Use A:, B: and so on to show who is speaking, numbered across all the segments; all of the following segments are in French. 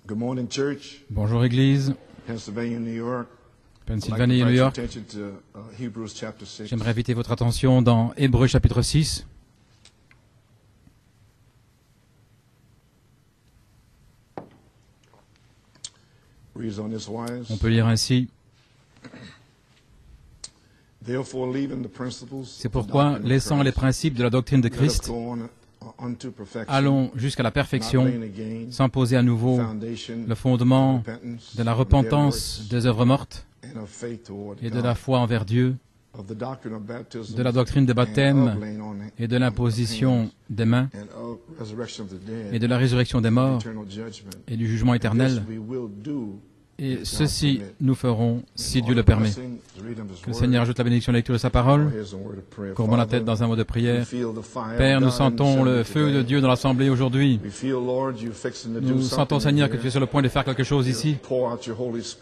A: Good morning, church.
B: Bonjour Église,
A: Pennsylvania, New York.
B: Pennsylvanie et New York. J'aimerais inviter votre attention dans Hébreux chapitre 6. On peut lire ainsi. C'est pourquoi, laissant les principes de la doctrine de Christ, allons jusqu'à la perfection, sans poser à nouveau le fondement de la repentance des œuvres mortes et de la foi envers Dieu, de la doctrine des baptêmes et de l'imposition des mains et de la résurrection des morts et du jugement éternel. Et ceci nous ferons si Dieu le permet. Que le Seigneur ajoute la bénédiction de la lecture de sa parole. Courbons la tête dans un mot de prière. Père, nous sentons le feu de Dieu dans l'assemblée aujourd'hui. Nous sentons, Seigneur, que tu es sur le point de faire quelque chose ici.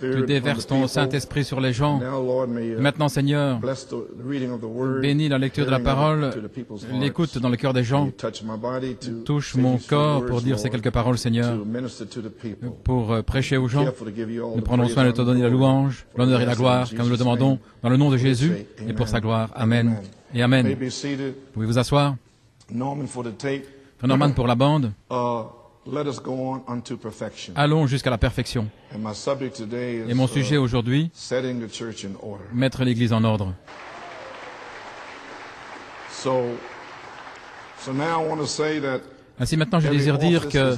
B: Tu déverses ton Saint-Esprit sur les gens. Et maintenant, Seigneur, bénis la lecture de la parole, l'écoute dans le cœur des gens. Touche mon corps pour dire ces quelques paroles, Seigneur, pour prêcher aux gens. Nous prenons soin de te donner la louange, l'honneur et la gloire, car nous le demandons dans le nom de Jésus et pour sa gloire. Amen et Amen. Pouvez vous asseoir. Frère Norman pour la bande. Allons jusqu'à la perfection. Et mon sujet aujourd'hui, mettre l'Église en ordre. Ainsi maintenant, je désire dire que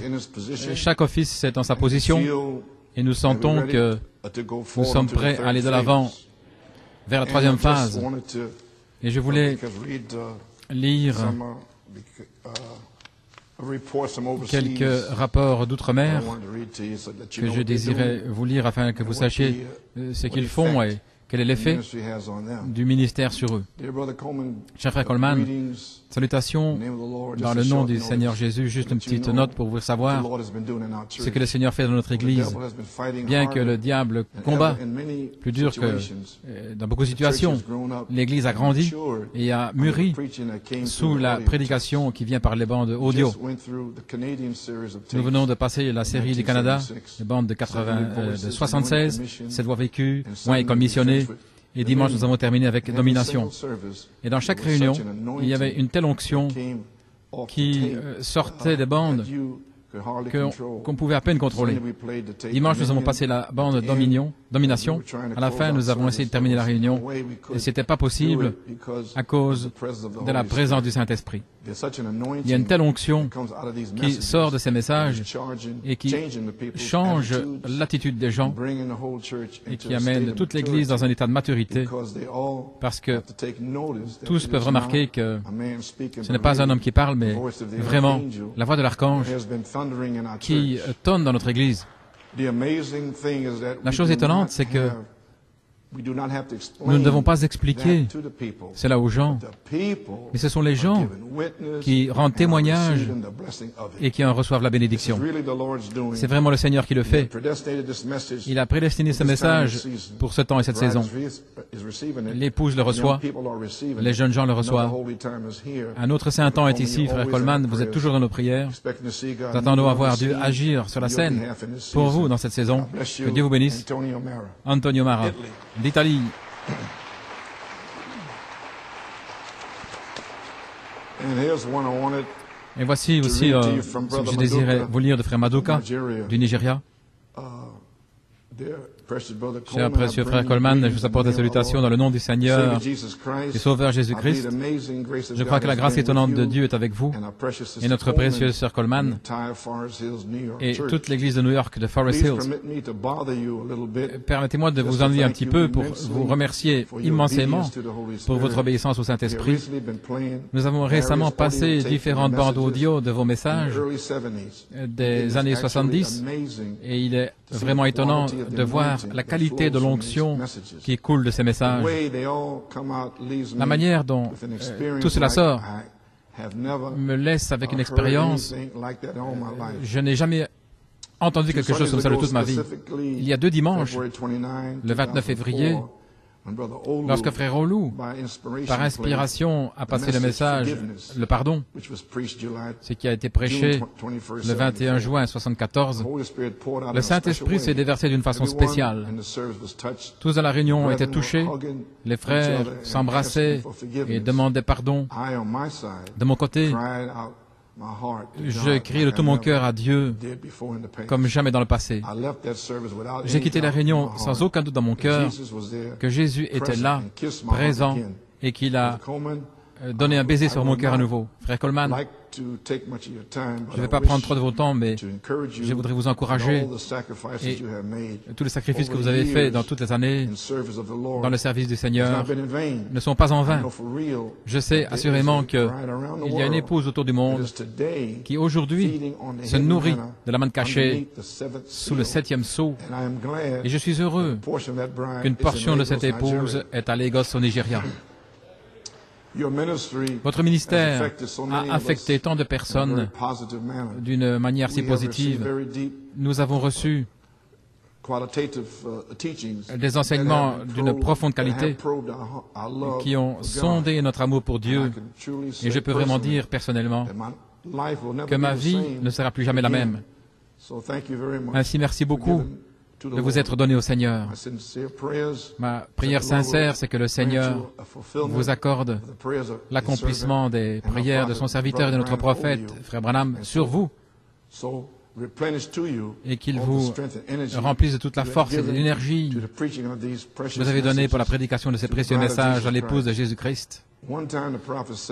B: chaque office est dans sa position. Et nous sentons que nous sommes prêts à aller de l'avant vers la troisième phase. Et je voulais lire quelques rapports d'outre-mer que je désirais vous lire afin que vous sachiez ce qu'ils font et quel est l'effet du ministère sur eux. Cher frère Coleman, salutations dans le nom du Seigneur Jésus. Juste une petite note pour vous savoir ce que le Seigneur fait dans notre Église. Bien que le diable combat plus dur que dans beaucoup de situations, l'Église a grandi et a mûri sous la prédication qui vient par les bandes audio. Nous venons de passer la série du Canada, les bandes de 76, Cette voix vécue, Moi école missionnée. Et dimanche, nous avons terminé avec Domination. Et dans chaque réunion, il y avait une telle onction qui sortait des bandes qu'on pouvait à peine contrôler. Dimanche, nous avons passé la bande Domination. À la fin, nous avons essayé de terminer la réunion. Et ce n'était pas possible à cause de la présence du Saint-Esprit. Il y a une telle onction qui sort de ces messages et qui change l'attitude des gens et qui amène toute l'Église dans un état de maturité parce que tous peuvent remarquer que ce n'est pas un homme qui parle, mais vraiment la voix de l'archange qui tonne dans notre Église. La chose étonnante, c'est que nous ne devons pas expliquer cela aux gens, mais ce sont les gens qui rendent témoignage et qui en reçoivent la bénédiction. C'est vraiment le Seigneur qui le fait. Il a prédestiné ce message pour ce temps et cette saison. L'épouse le reçoit, les jeunes gens le reçoivent. Un autre saint temps est ici, frère Coleman, vous êtes toujours dans nos prières. Nous attendons à voir Dieu agir sur la scène pour vous dans cette saison. Que Dieu vous bénisse. Antonio Mara, d'Italie. Et voici aussi ce que je désirais vous lire de frère Maduka du Nigeria. Cher précieux frère Coleman, je vous apporte des salutations dans le nom du Seigneur, du Sauveur Jésus-Christ. Je crois que la grâce étonnante de Dieu est avec vous et notre précieuse sœur Coleman et toute l'église de New York de Forest Hills. Permettez-moi de vous ennuyer un petit peu pour vous remercier immensément pour votre obéissance au Saint-Esprit. Nous avons récemment passé différentes bandes audio de vos messages des années 70 et il est vraiment étonnant de voir la qualité de l'onction qui coule de ces messages. La manière dont tout cela sort me laisse avec une expérience. Je n'ai jamais entendu quelque chose comme ça de toute ma vie. Il y a 2 dimanches, le 29 février, Lorsque Frère Olu, par inspiration, a passé le message, le pardon, ce qui a été prêché le 21 juin 1974, le Saint-Esprit s'est déversé d'une façon spéciale. Tous à la réunion étaient touchés, les frères s'embrassaient et demandaient pardon. De mon côté, je criais de tout mon cœur à Dieu comme jamais dans le passé. J'ai quitté la réunion sans aucun doute dans mon cœur que Jésus était là, présent, et qu'il a donné un baiser sur mon cœur à nouveau. Frère Coleman, je ne vais pas prendre trop de votre temps, mais je voudrais vous encourager et tous les sacrifices que vous avez faits dans toutes les années dans le service du Seigneur ne sont pas en vain. Je sais assurément qu'il y a une épouse autour du monde qui aujourd'hui se nourrit de la manne cachée sous le 7e sceau, et je suis heureux qu'une portion de cette épouse est à Lagos au Nigeria. Votre ministère a affecté tant de personnes d'une manière si positive. Nous avons reçu des enseignements d'une profonde qualité qui ont sondé notre amour pour Dieu. Et je peux vraiment dire personnellement que ma vie ne sera plus jamais la même. Ainsi, merci beaucoup de vous être donné au Seigneur. Ma prière sincère, c'est que le Seigneur vous accorde l'accomplissement des prières de son serviteur et de notre prophète, Frère Branham, sur vous, et qu'il vous remplisse de toute la force et de l'énergie que vous avez donnée pour la prédication de ces précieux messages à l'épouse de Jésus-Christ.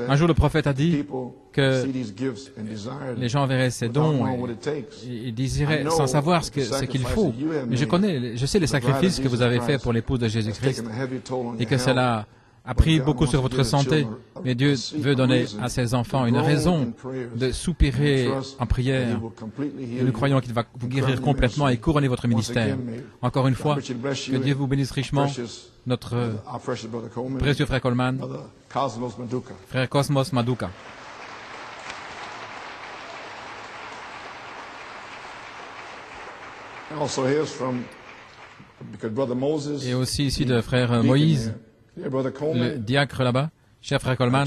B: Un jour, le prophète a dit que les gens verraient ces dons et désiraient sans savoir ce qu'il faut. Mais je sais les sacrifices que vous avez faits pour l'épouse de Jésus-Christ et que cela a pris beaucoup sur votre santé. Mais Dieu veut donner à ses enfants une raison de soupirer en prière. Et nous croyons qu'il va vous guérir complètement et couronner votre ministère. Encore une fois, que Dieu vous bénisse richement. Notre précieux frère Coleman, frère Cosmos Maduka. Et aussi ici de frère Moïse, le diacre là-bas. Cher frère Coleman,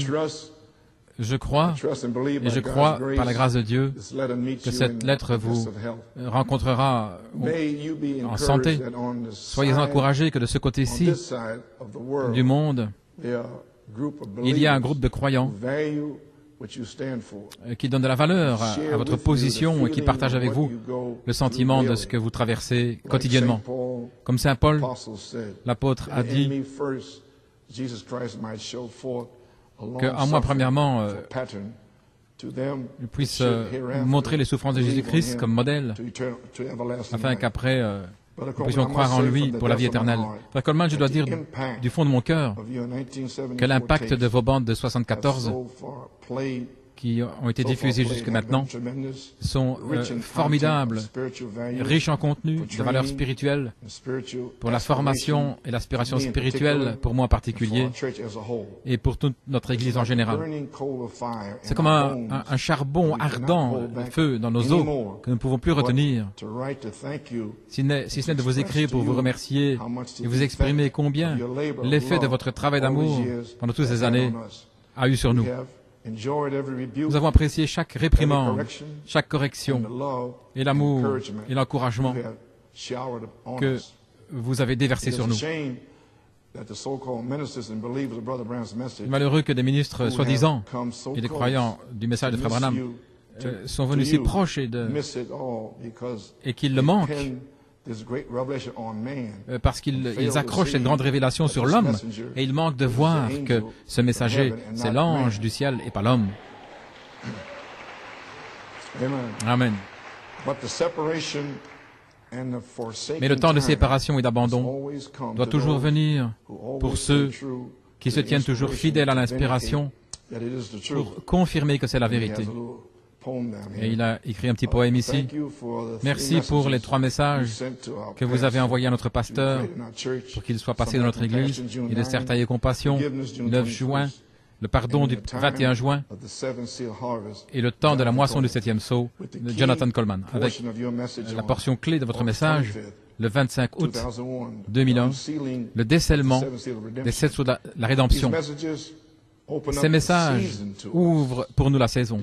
B: je crois par la grâce de Dieu que cette lettre vous rencontrera en santé. Soyez encouragés que de ce côté-ci du monde, il y a un groupe de croyants qui donnent de la valeur à votre position et qui partagent avec vous le sentiment de ce que vous traversez quotidiennement. Comme Saint Paul, l'apôtre a dit qu'en moi, premièrement, il puisse montrer les souffrances de Jésus-Christ comme modèle, afin qu'après, nous puissions croire en lui pour la vie éternelle. Frère Coleman, je dois dire du fond de mon cœur que l'impact de vos bandes de 74 qui ont été diffusées jusque maintenant sont formidables, riches en contenu, de valeurs spirituelles, pour la formation et l'aspiration spirituelle, pour moi en particulier, et pour toute notre Église en général. C'est comme un charbon ardent, feu dans nos os, que nous ne pouvons plus retenir, si ce n'est de vous écrire pour vous remercier et vous exprimer combien l'effet de votre travail d'amour pendant toutes ces années a eu sur nous. Nous avons apprécié chaque réprimande, chaque correction, et l'amour et l'encouragement que vous avez déversé sur nous. Il est malheureux que des ministres soi-disant et des croyants du message de Frère Branham sont venus si proches et qu'ils le manquent parce qu'ils accrochent cette grande révélation sur l'homme et ils manquent de voir que ce messager, c'est l'ange du ciel et pas l'homme. Amen. Mais le temps de séparation et d'abandon doit toujours venir pour ceux qui se tiennent toujours fidèles à l'inspiration pour confirmer que c'est la vérité. Et il a écrit un petit poème ici. Merci pour les 3 messages que vous avez envoyés à notre pasteur pour qu'il soit passé dans notre Église. Et de certains et compassion, 9 juin, le pardon du 21 juin et le temps de la moisson du 7e sceau de Jonathan Coleman. Avec la portion clé de votre message, le 25 août 2001, le décèlement des 7 sceaux de la rédemption. Ces messages ouvrent pour nous la saison.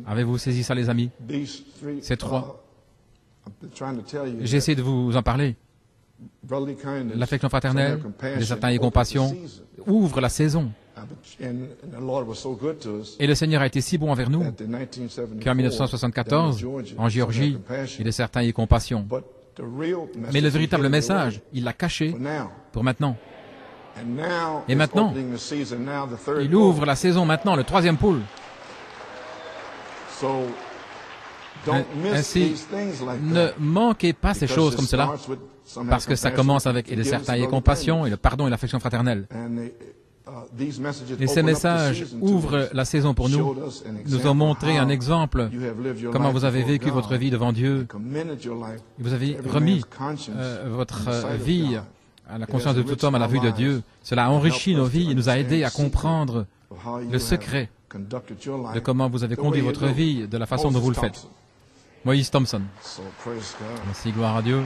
B: Avez-vous saisi ça, les amis? Ces trois. J'essaie de vous en parler. L'affection fraternelle, les atteints et compassion ouvrent la saison. Et le Seigneur a été si bon envers nous qu'en 1974, en Géorgie, il est certain et compassion. Mais le véritable message, il l'a caché pour maintenant. Et maintenant, il ouvre la saison maintenant, le troisième pool. Ainsi, ne manquez pas ces choses comme cela, parce que ça commence avec et de certains et compassion, et le pardon et l'affection fraternelle. Et ces messages ouvrent la saison pour nous, nous ont montré un exemple, comment vous avez vécu votre vie devant Dieu. Vous avez remis votre vie à la conscience de tout homme, à la vue de Dieu. Cela a enrichi nos vies et nous a aidés à comprendre le secret de comment vous avez conduit votre vie, de la façon dont vous le faites. Moïse Thompson. Merci, gloire à Dieu.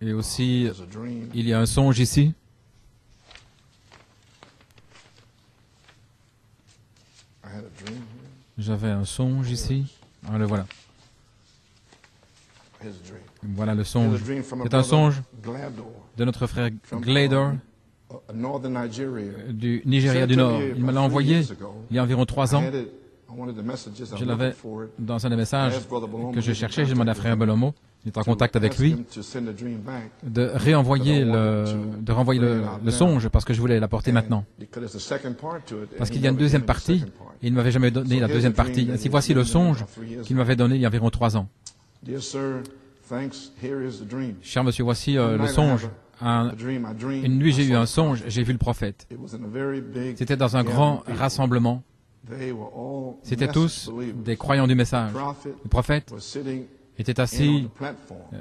B: Et aussi, il y a un songe ici. J'avais un songe ici. Ah, le voilà. Voilà le songe. C'est un songe de notre frère Glador du Nigeria du Nord. Il me l'a envoyé il y a environ 3 ans. Je l'avais dans un des messages que je cherchais. J'ai demandé à frère Belomo, il est en contact avec lui, de renvoyer le songe parce que je voulais l'apporter maintenant. Parce qu'il y a une deuxième partie, et il ne m'avait jamais donné la deuxième partie. Ainsi, voici le songe qu'il m'avait donné il y a environ 3 ans. Cher monsieur, voici le songe. Une nuit, j'ai eu un songe, j'ai vu le prophète. C'était dans un grand rassemblement. C'étaient tous des croyants du message. Le prophète était assis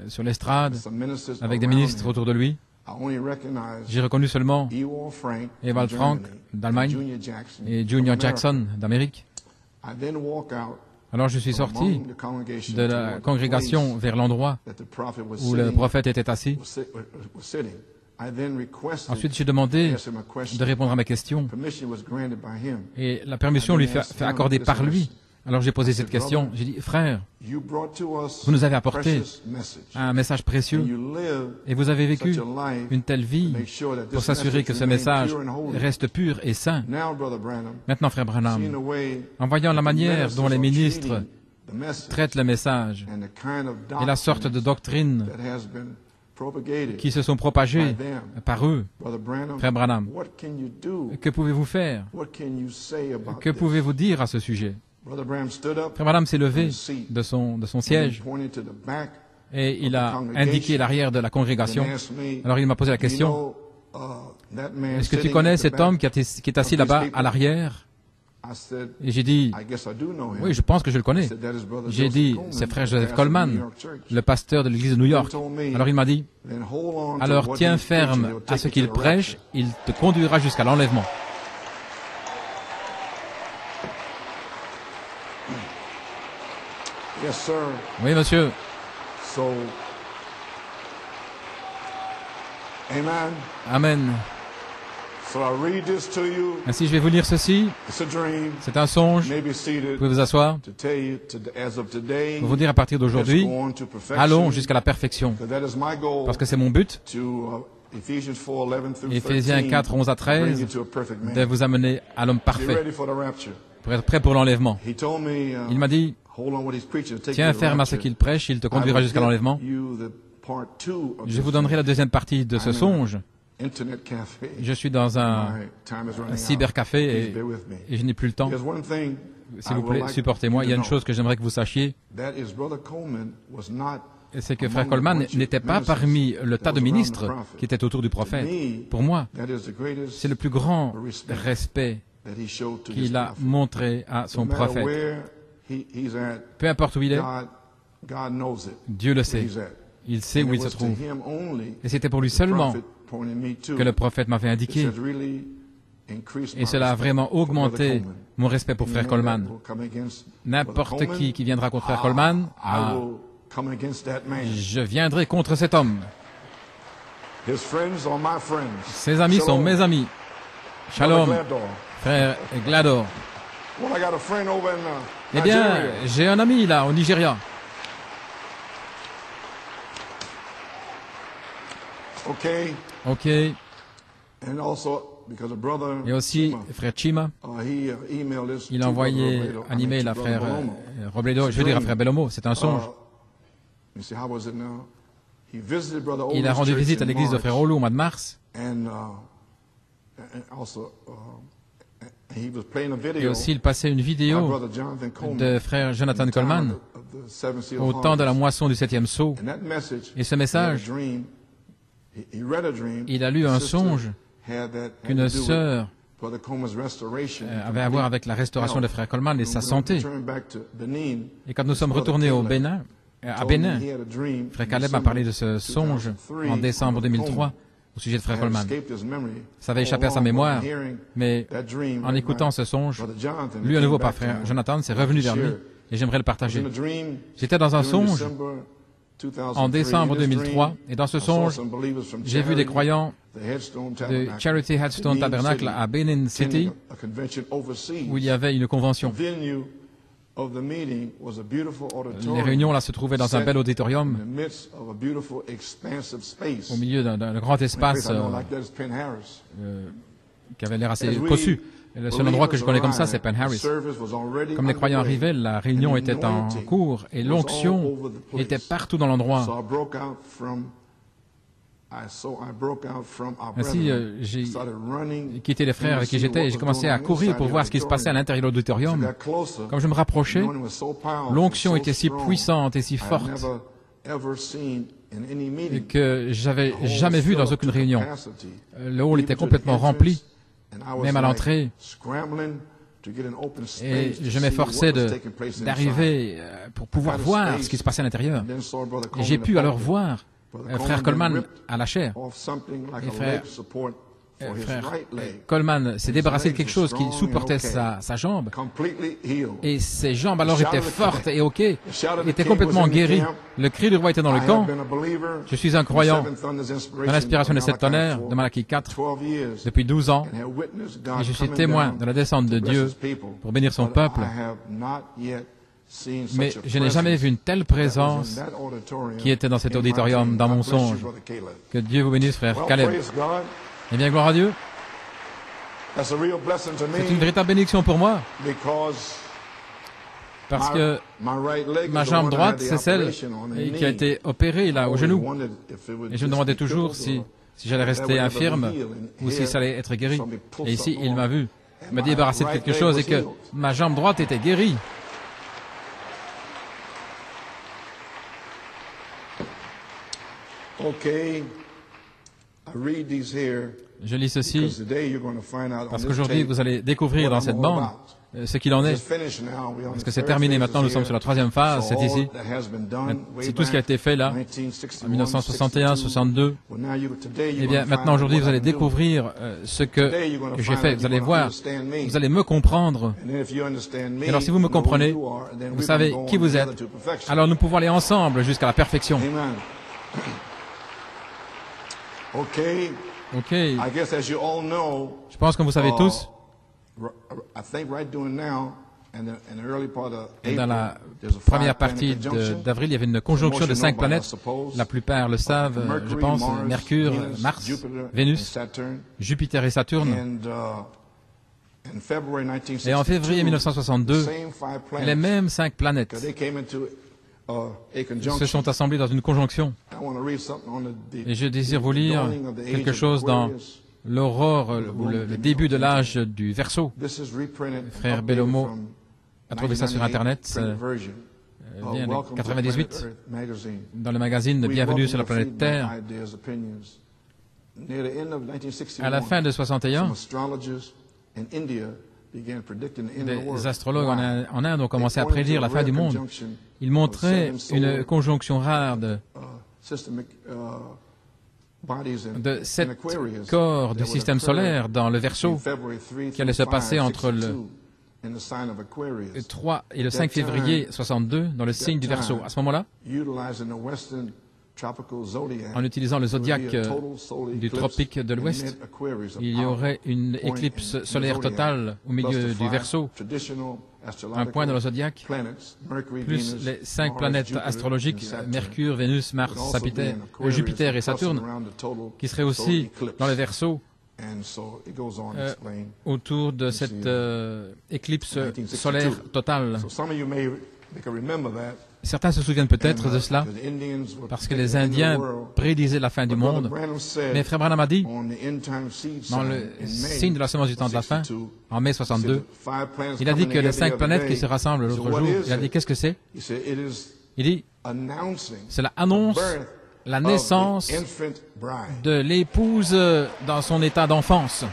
B: sur l'estrade avec des ministres autour de lui. J'ai reconnu seulement Ewald Frank d'Allemagne et Junior Jackson d'Amérique. Alors je suis sorti de la congrégation vers l'endroit où le prophète était assis. Ensuite, j'ai demandé de répondre à mes questions. Et la permission lui fait accorder par lui. Alors j'ai posé cette question. J'ai dit, frère, vous nous avez apporté un message précieux et vous avez vécu une telle vie pour s'assurer que ce message reste pur et saint. Maintenant, frère Branham, en voyant la manière dont les ministres traitent le message et la sorte de doctrine qui se sont propagés par eux, frère Branham, que pouvez-vous faire? Que pouvez-vous dire à ce sujet? Frère Branham s'est levé de son siège et il a indiqué l'arrière de la congrégation. Alors il m'a posé la question, est-ce que tu connais cet homme qui est assis là-bas à l'arrière? Et j'ai dit, oui, je pense que je le connais. J'ai dit, c'est frère Joseph Coleman, le pasteur de l'église de New York. Alors il m'a dit, alors tiens ferme à ce qu'il prêche, il te conduira jusqu'à l'enlèvement. Oui, monsieur. Amen. Ainsi, je vais vous lire ceci. C'est un songe. Vous pouvez vous asseoir. Pour vous dire à partir d'aujourd'hui, allons jusqu'à la perfection. Parce que c'est mon but. Éphésiens 4, 11 à 13, de vous amener à l'homme parfait, pour être prêt pour l'enlèvement. Il m'a dit, tiens ferme à ce qu'il prêche, il te conduira jusqu'à l'enlèvement. Je vous donnerai la deuxième partie de ce songe. Je suis dans un cybercafé et je n'ai plus le temps. S'il vous plaît, supportez-moi. Il y a une chose que j'aimerais que vous sachiez. C'est que frère Coleman n'était pas parmi le tas de ministres qui étaient autour du prophète. Pour moi, c'est le plus grand respect qu'il a montré à son prophète. Peu importe où il est, Dieu le sait. Il sait où il se trouve. Et c'était pour lui seulement que le prophète m'avait indiqué. Et cela a vraiment augmenté mon respect pour frère Coleman. N'importe qui viendra contre frère Coleman, je viendrai contre cet homme. Ses amis sont mes amis. Shalom, frère Glador. Eh bien, j'ai un ami là, au Nigeria. Ok. Et aussi, frère Chima, il a envoyé un email à frère Robledo, je veux dire à frère Belomo, c'est un songe. Il a rendu visite à l'église de frère Olu au mois de mars. Et aussi, il passait une vidéo de frère Jonathan Coleman au temps de la moisson du 7e sceau. Et ce message, il a lu un songe qu'une sœur avait à voir avec la restauration de frère Coleman et sa santé. Et quand nous sommes retournés au Bénin, à Bénin, frère Caleb m'a parlé de ce songe en décembre 2003 au sujet de frère Coleman. Ça avait échappé à sa mémoire, mais en écoutant ce songe, lu à nouveau par frère Jonathan, c'est revenu vers lui et j'aimerais le partager. J'étais dans un songe en décembre 2003, et dans ce songe, j'ai vu des croyants de Charity Headstone Tabernacle à Benin City, où il y avait une convention. Les réunions là se trouvaient dans un bel auditorium, au milieu d'un grand espace qui avait l'air assez cossu. Et le seul endroit que je connais comme ça, c'est Penn Harris. Comme les croyants arrivaient, la réunion était en cours et l'onction était partout dans l'endroit. Ainsi, j'ai quitté les frères avec qui j'étais et j'ai commencé à courir pour voir ce qui se passait à l'intérieur de l'auditorium. Comme je me rapprochais, l'onction était si puissante et si forte que j'avais jamais vu dans aucune réunion. Le hall était complètement rempli. Même à l'entrée, et je m'efforçais d'arriver pour pouvoir voir ce qui se passait à l'intérieur. Et j'ai pu alors voir frère Coleman à la chair. Et frère Coleman s'est débarrassé de quelque chose qui supportait sa jambe. Et ses jambes alors étaient fortes et ok. Il était complètement guéri. Le cri du roi était dans le camp. Je suis un croyant dans l'inspiration des 7 tonnerres de Malachie 4 depuis 12 ans. Et je suis témoin de la descente de Dieu pour bénir son peuple. Mais je n'ai jamais vu une telle présence qui était dans cet auditorium, dans mon songe. Que Dieu vous bénisse, frère Caleb. Eh bien, gloire à Dieu. C'est une véritable bénédiction pour moi. Parce que ma jambe droite, c'est celle qui a été opérée là, au genou. Et je me demandais toujours si j'allais rester infirme ou si ça allait être guéri. Et ici, il m'a vu me débarrasser de quelque chose et que ma jambe droite était guérie. Je lis ceci parce qu'aujourd'hui, vous allez découvrir dans cette bande ce qu'il en est. Parce que c'est terminé maintenant, nous sommes sur la 3e phase, c'est ici. C'est tout ce qui a été fait là, en 1961, 62. Eh bien, maintenant, aujourd'hui, vous allez découvrir ce que j'ai fait. Vous allez voir, vous allez me comprendre. Et alors, si vous me comprenez, vous savez qui vous êtes. Alors, nous pouvons aller ensemble jusqu'à la perfection. Ok. Je pense que vous savez tous, dans la première partie d'avril, il y avait une conjonction de 5 planètes. La plupart le savent, je pense, Mercure, Mars, Vénus, Jupiter et Saturne. Et en février 1962, les mêmes 5 planètes se sont assemblés dans une conjonction. Et je désire vous lire quelque chose dans l'aurore, ou le début de l'âge du Verseau. Frère Belomo a trouvé ça sur Internet, vient de 98, dans le magazine Bienvenue sur la planète Terre. À la fin de 61, des astrologues en Inde ont commencé à prédire la fin du monde. Ils montraient une conjonction rare de 7 corps du système solaire dans le Verseau qui allait se passer entre le 3 et le 5 février 62 dans le signe du Verseau. À ce moment-là, en utilisant le zodiaque du tropique de l'Ouest, il y aurait une éclipse solaire totale au milieu du Verseau, un point dans le zodiaque, plus les 5 planètes astrologiques, Mercure, Vénus, Mars, Jupiter et Saturne, qui seraient aussi dans le Verseau autour de cette éclipse solaire totale. Certains se souviennent peut-être de cela, parce que les Indiens prédisaient la fin du monde. Mais Frère Branham a dit, dans le signe de la semence du temps de la fin, en mai 62, il a dit que les 5 planètes qui se rassemblent l'autre jour, il a dit, qu'est-ce que c'est? Il dit, cela annonce la naissance de l'épouse dans son état d'enfance.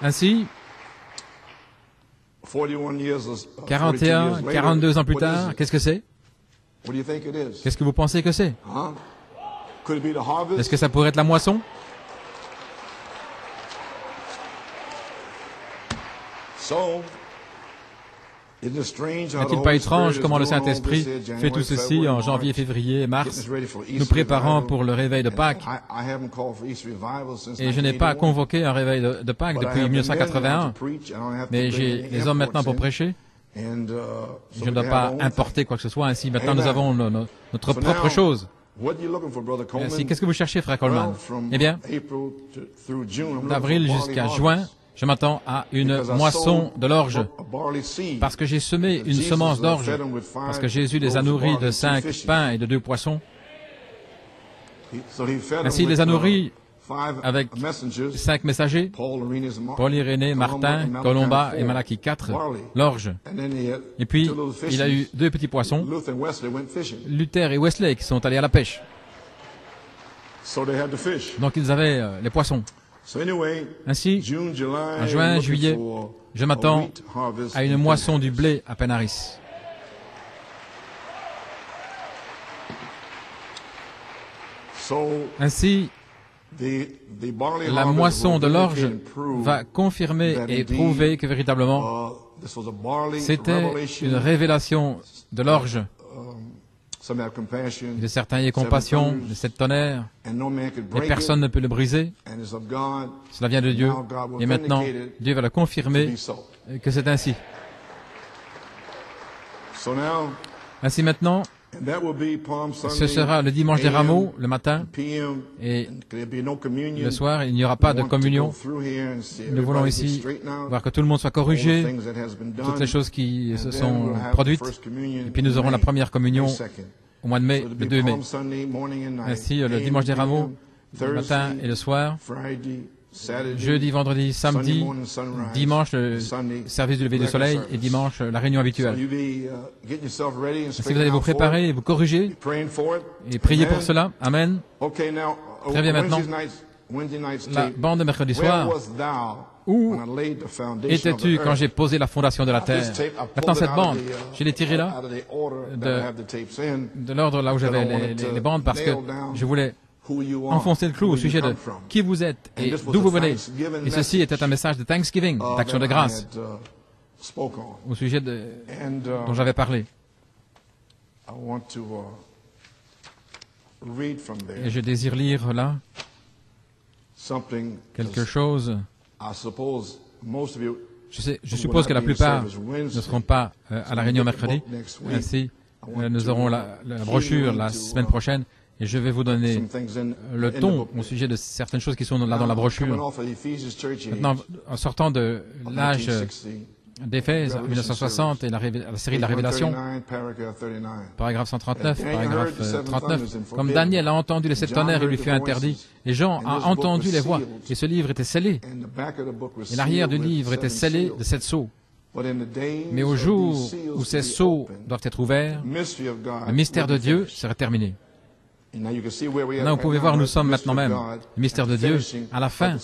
B: Ainsi, 41, 42 ans plus tard, qu'est-ce que c'est? Qu'est-ce que vous pensez que c'est? Est-ce que ça pourrait être la moisson? N'est-il pas étrange comment le Saint-Esprit fait tout ceci en janvier, février et mars, nous préparant pour le réveil de Pâques? Et je n'ai pas convoqué un réveil de Pâques depuis 1981, mais j'ai les hommes maintenant pour prêcher. Je ne dois pas importer quoi que ce soit, ainsi maintenant nous avons notre propre chose. Ainsi, qu'est-ce que vous cherchez, Frère Coleman? Eh bien, d'avril jusqu'à juin, je m'attends à une moisson de l'orge, parce que j'ai semé une semence d'orge, parce que Jésus les a nourris de 5 pains et de 2 poissons. Ainsi, il les a nourris avec 5 messagers, Paul, Irénée, Martin, Colomba et Malachie 4, l'orge. Et puis, il a eu 2 petits poissons, Luther et Wesley, qui sont allés à la pêche. Donc, ils avaient les poissons. Ainsi, en juin, juillet, je m'attends à une moisson du blé à Penaris. Ainsi, la moisson de l'orge va confirmer et prouver que véritablement, c'était une révélation de l'orge. De certains y aient compassion, de cette tonnerre, et personne ne peut le briser. Cela vient de Dieu, et maintenant, Dieu va le confirmer que c'est ainsi. Ainsi maintenant, ce sera le dimanche des rameaux, le matin, et le soir, il n'y aura pas de communion. Nous voulons ici voir que tout le monde soit corrigé, toutes les choses qui se sont produites, et puis nous aurons la première communion au mois de mai, le 2 mai. Ainsi, le dimanche des rameaux, le matin et le soir, jeudi, vendredi, samedi, dimanche, le service du lever du soleil, et dimanche, la réunion habituelle. Si vous allez vous préparer et vous corriger, et prier pour cela, Amen. Très bien, maintenant, la bande de mercredi soir, où étais-tu quand j'ai posé la fondation de la terre? Maintenant, cette bande, je l'ai tirée là, de l'ordre là où j'avais les bandes, parce que je voulais enfoncer le clou au sujet de qui vous êtes et d'où vous venez. Et ceci était un message de Thanksgiving, d'action de grâce, au sujet dont j'avais parlé. Et je désire lire là quelque chose. Je suppose que la plupart ne seront pas à la réunion mercredi. Ainsi, nous aurons la brochure la semaine prochaine. Et je vais vous donner le ton au sujet de certaines choses qui sont là dans la brochure. Maintenant, en sortant de l'âge d'Éphèse, 1960, et la série de la Révélation, paragraphe 139, paragraphe 39, comme Daniel a entendu les 7 tonnerres, il lui fut interdit, et Jean a entendu les voix, et ce livre était scellé, et l'arrière du livre était scellé de 7 sceaux. Mais au jour où ces sceaux doivent être ouverts, le mystère de Dieu sera terminé. Maintenant, vous pouvez voir où nous sommes maintenant même, le mystère de Dieu, à la fin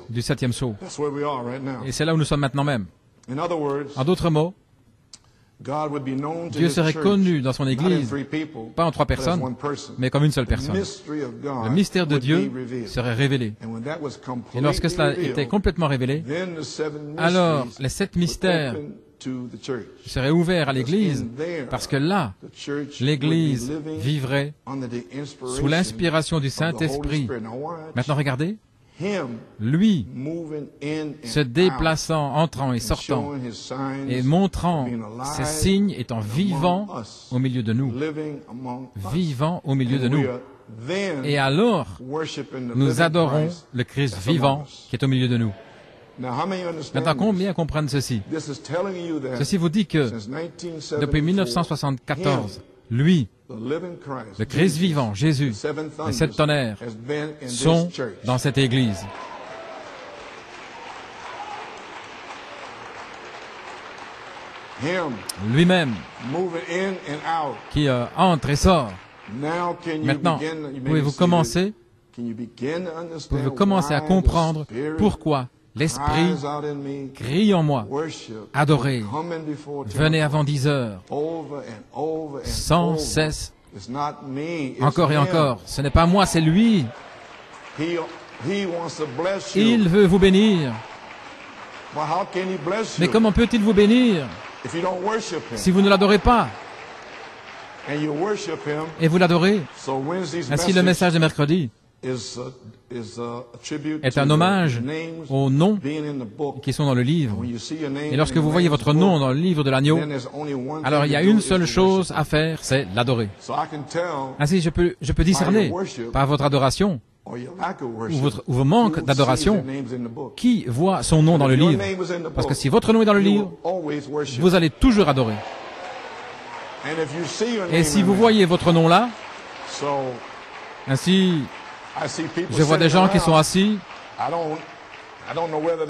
B: du 7e sceau. Et c'est là où nous sommes maintenant même. En d'autres mots, Dieu serait connu dans son Église, pas en 3 personnes, mais comme une seule personne. Le mystère de Dieu serait révélé. Et lorsque cela était complètement révélé, alors les 7 mystères seraient ouverts à l'Église, parce que là, l'Église vivrait sous l'inspiration du Saint-Esprit. Maintenant, regardez, lui, se déplaçant, entrant et sortant, et montrant ses signes, étant vivant au milieu de nous. Vivant au milieu de nous. Et alors, nous adorons le Christ vivant qui est au milieu de nous. Maintenant, combien comprennent ceci? Ceci vous dit que, depuis 1974, lui, le Christ vivant, Jésus, les 7 tonnerres, sont dans cette Église. Lui-même, qui entre et sort. Maintenant, pouvez-vous commencer à comprendre pourquoi l'Esprit crie en moi, adorez, venez avant 10 heures, sans cesse, encore et encore. Ce n'est pas moi, c'est lui. Il veut vous bénir. Mais comment peut-il vous bénir si vous ne l'adorez pas? Et vous l'adorez. Ainsi, le message de mercredi est un hommage aux noms qui sont dans le livre. Et lorsque vous voyez votre nom dans le livre de l'agneau, alors il y a une seule chose à faire, c'est l'adorer. Ainsi, je peux discerner par votre adoration ou vos manques d'adoration qui voit son nom dans le livre. Parce que si votre nom est dans le livre, vous allez toujours adorer. Et si vous voyez votre nom là, ainsi, je vois des gens qui sont assis.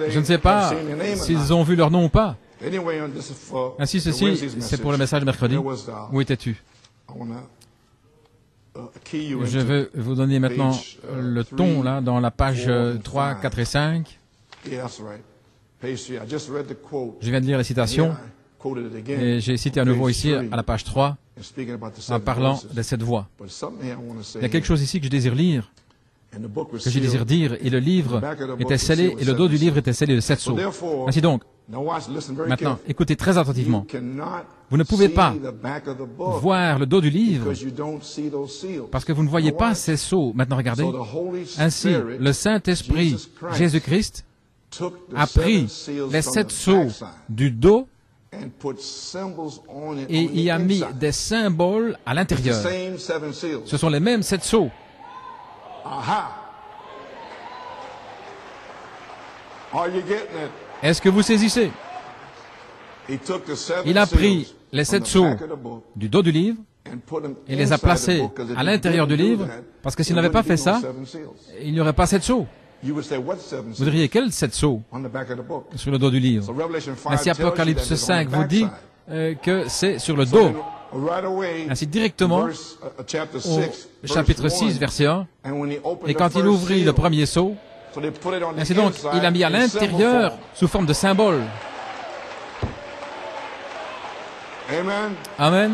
B: Je ne sais pas s'ils ont vu leur nom ou pas. Ainsi, ceci, c'est pour le message de mercredi. Où étais-tu? Je vais vous donner maintenant le ton, là, dans la page 3, 4 et 5. Je viens de lire les citations. Et j'ai cité à nouveau ici, à la page 3, en parlant de cette voix. Il y a quelque chose ici que je désire lire, que je désire dire, et le livre était scellé, et le dos du livre était scellé de 7 sceaux. Ainsi donc, maintenant, écoutez très attentivement. Vous ne pouvez pas voir le dos du livre parce que vous ne voyez pas ces sceaux. Maintenant, regardez. Ainsi, le Saint-Esprit, Jésus-Christ, a pris les 7 sceaux du dos et y a mis des symboles à l'intérieur. Ce sont les mêmes 7 sceaux. Est-ce que vous saisissez? Il a pris les 7 sceaux du dos du livre et les a placés à l'intérieur du livre, parce que s'il n'avait pas fait ça, il n'y aurait pas 7 sceaux. Vous diriez, quels 7 sceaux sur le dos du livre? Ainsi, Apocalypse 5 vous dit que c'est sur le dos. Ainsi, directement, au chapitre 6, verset 1, et quand il ouvrit le premier sceau, ainsi donc, il a mis à l'intérieur sous forme de symbole. Amen.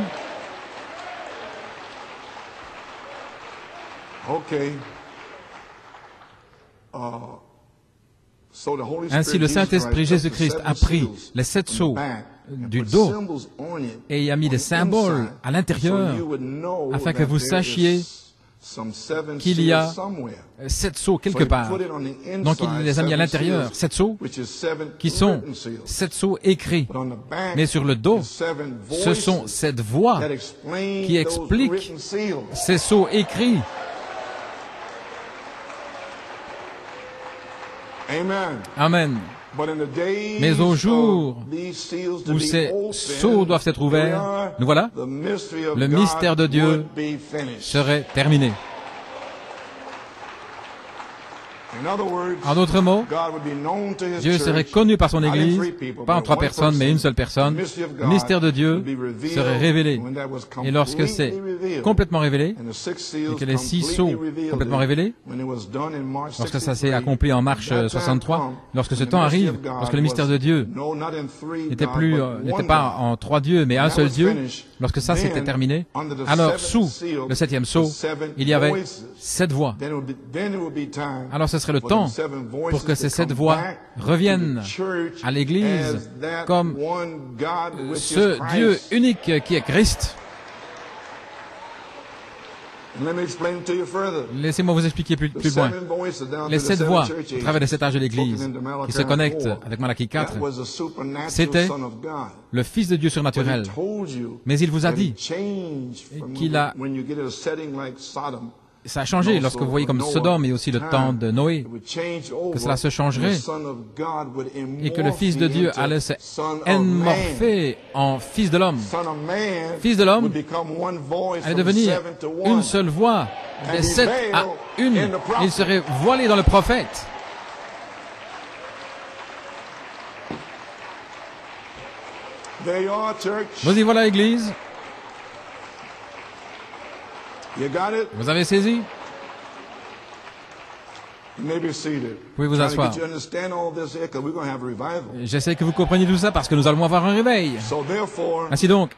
B: Ainsi, le Saint-Esprit Jésus-Christ a pris les 7 sceaux du dos et y a mis des symboles à l'intérieur afin que vous sachiez qu'il y a 7 sceaux quelque part. Donc il les a mis à l'intérieur, 7 sceaux, qui sont 7 sceaux écrits. Mais sur le dos, ce sont 7 voix qui expliquent ces sceaux écrits. Amen. Mais au jour où ces sceaux doivent être ouverts, nous voilà, le mystère de Dieu serait terminé. En d'autres mots, Dieu serait connu par son Église, pas en 3 personnes, mais une seule personne. Le mystère de Dieu serait révélé. Et lorsque c'est complètement révélé, et que les 6 sceaux complètement révélés, lorsque ça s'est accompli en Marche 63, lorsque ce temps arrive, lorsque le mystère de Dieu n'était pas en 3 dieux, mais un seul Dieu, lorsque ça s'était terminé, alors sous le 7e sceau, il y avait 7 voix. Alors ce serait le temps pour que ces 7 voix reviennent à l'Église comme ce Dieu unique qui est Christ. Laissez-moi vous expliquer plus loin. Les 7 voix au travers des 7 âges de l'Église qui se connectent avec Malachie 4, c'était le Fils de Dieu surnaturel. Mais il vous a dit ça a changé lorsque vous voyez comme Sodome et aussi le temps de Noé, que cela se changerait et que le Fils de Dieu allait se morpher en Fils de l'homme. Fils de l'homme allait devenir une seule voix, des 7 à 1. Il serait voilé dans le prophète. Vous y voilà, Église. Vous avez saisi? Vous pouvez vous asseoir. J'essaie que vous compreniez tout ça parce que nous allons avoir un réveil. Ainsi donc,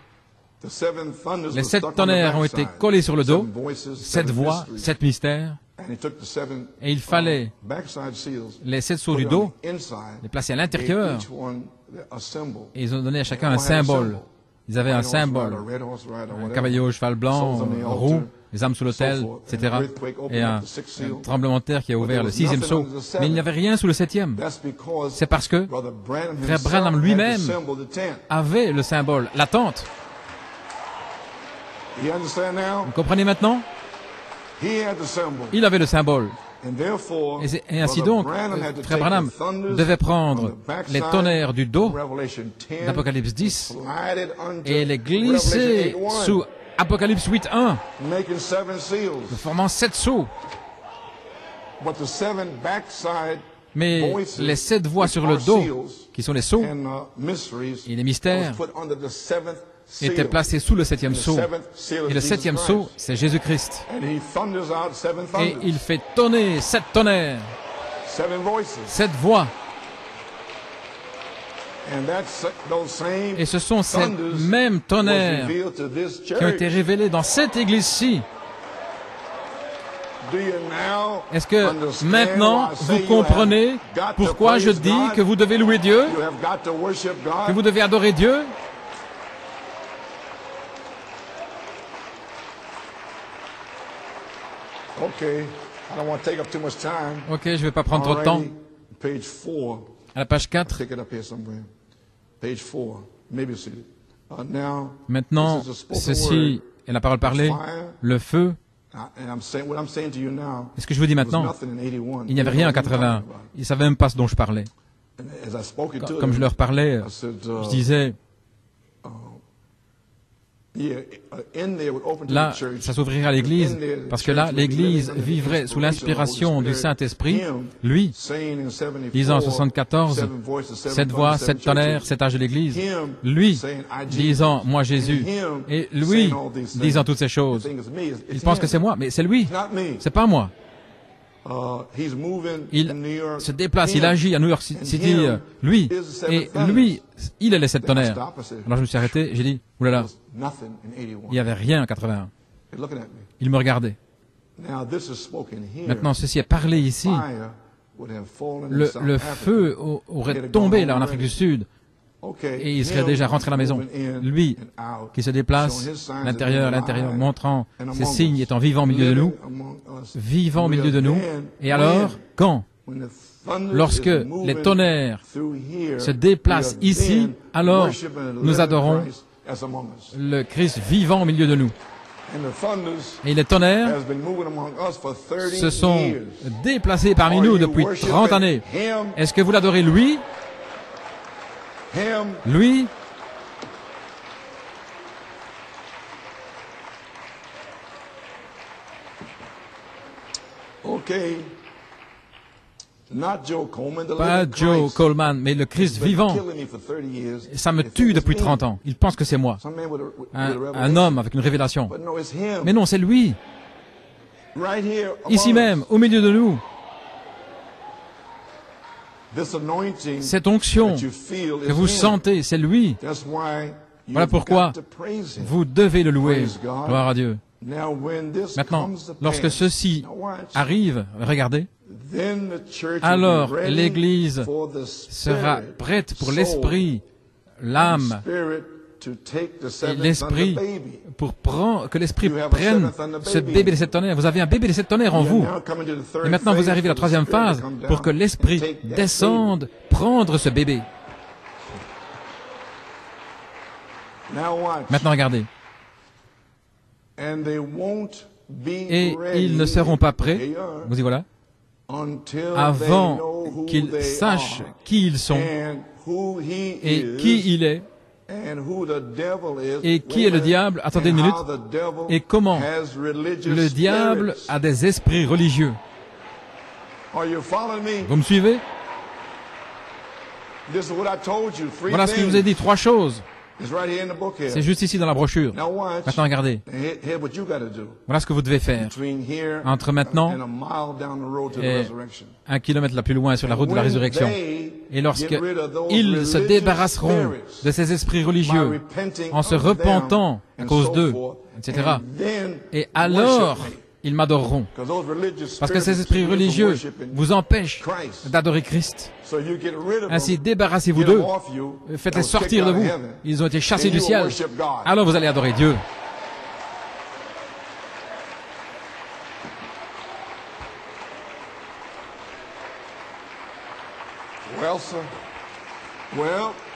B: les 7 tonnerres ont été collés sur le dos, 7 voix, 7 mystères, et il fallait les 7 sceaux du dos, les placer à l'intérieur, et ils ont donné à chacun un symbole. Ils avaient un symbole, un cavalier au cheval blanc, roux, les âmes sous l'autel, etc. Et un tremblement de terre qui a ouvert le 6e sceau. Mais il n'y avait rien sous le 7e. C'est parce que Frère Branham lui-même avait le symbole, la tente. Vous comprenez maintenant? Il avait le symbole. Et ainsi donc, Frère Branham devait prendre les tonnerres du dos d'Apocalypse 10 et les glisser sous Apocalypse 8.1, formant 7 sceaux. Mais les 7 voix sur le dos, qui sont les sceaux et les mystères, étaient placés sous le 7e sceau. Et le 7e sceau, c'est Jésus-Christ. Et il fait tonner 7 tonnerres, 7 voix. Et ce sont ces mêmes tonnerres qui ont été révélés dans cette église-ci. Est-ce que maintenant vous comprenez pourquoi je dis que vous devez louer Dieu, que vous devez adorer Dieu? Ok, je ne vais pas prendre trop de temps. À la page 4. Maintenant, ceci est la parole parlée, le feu. Et ce que je vous dis maintenant, il n'y avait rien en 81. Ils ne savaient même pas ce dont je parlais. Comme je leur parlais, je disais, là, ça s'ouvrirait à l'Église, parce que là, l'Église vivrait sous l'inspiration du Saint-Esprit, lui, disant en 74, 7 voix, 7 tonnerres, 7 âges de l'Église, lui, disant, moi Jésus, et lui, disant toutes ces choses. Il pense que c'est moi, mais c'est lui, c'est pas moi. Il se déplace, il agit à New York City, lui, et lui, il est les 7 tonnerres. Alors je me suis arrêté, j'ai dit, oulala, il n'y avait rien en 81. Il me regardait. Maintenant, ceci est parlé ici. Le feu aurait tombé là en Afrique du Sud. Et il serait déjà rentré à la maison. Lui, qui se déplace, l'intérieur, montrant ses signes, étant vivant au milieu de nous, Et alors, quand? Lorsque les tonnerres se déplacent ici, alors nous adorons le Christ vivant au milieu de nous. Et les tonnerres se sont déplacés parmi nous depuis 30 années. Est-ce que vous l'adorez lui? Lui? Pas Joe Coleman, mais le Christ vivant. Et ça me tue depuis 30 ans. Il pense que c'est moi. Un homme avec une révélation. Mais non, c'est lui. Ici même, au milieu de nous. Cette onction que vous sentez, c'est lui. Voilà pourquoi vous devez le louer. Gloire à Dieu. Maintenant, lorsque ceci arrive, regardez, alors l'Église sera prête pour l'Esprit, l'âme et l'Esprit, pour que l'Esprit prenne ce bébé de 7 tonnerres. Vous avez un bébé de 7 tonnerres en vous. Et maintenant, vous arrivez à la 3e phase pour que l'Esprit descende prendre ce bébé. Maintenant, regardez. Et ils ne seront pas prêts, vous y voilà, avant qu'ils sachent qui ils sont et qui il est et qui est le diable, attendez une minute, et comment le diable a des esprits religieux. Vous me suivez? Voilà ce que je vous ai dit, 3 choses. C'est juste ici dans la brochure. Maintenant, regardez. Voilà ce que vous devez faire. Entre maintenant et 1 kilomètre là plus loin sur la route de la résurrection. Et lorsqu'ils se débarrasseront de ces esprits religieux en se repentant à cause d'eux, etc. Et alors, ils m'adoreront. Parce que ces esprits religieux vous empêchent d'adorer Christ. Ainsi, débarrassez-vous d'eux. Faites-les sortir de vous. Ils ont été chassés du ciel. Alors vous allez adorer Dieu.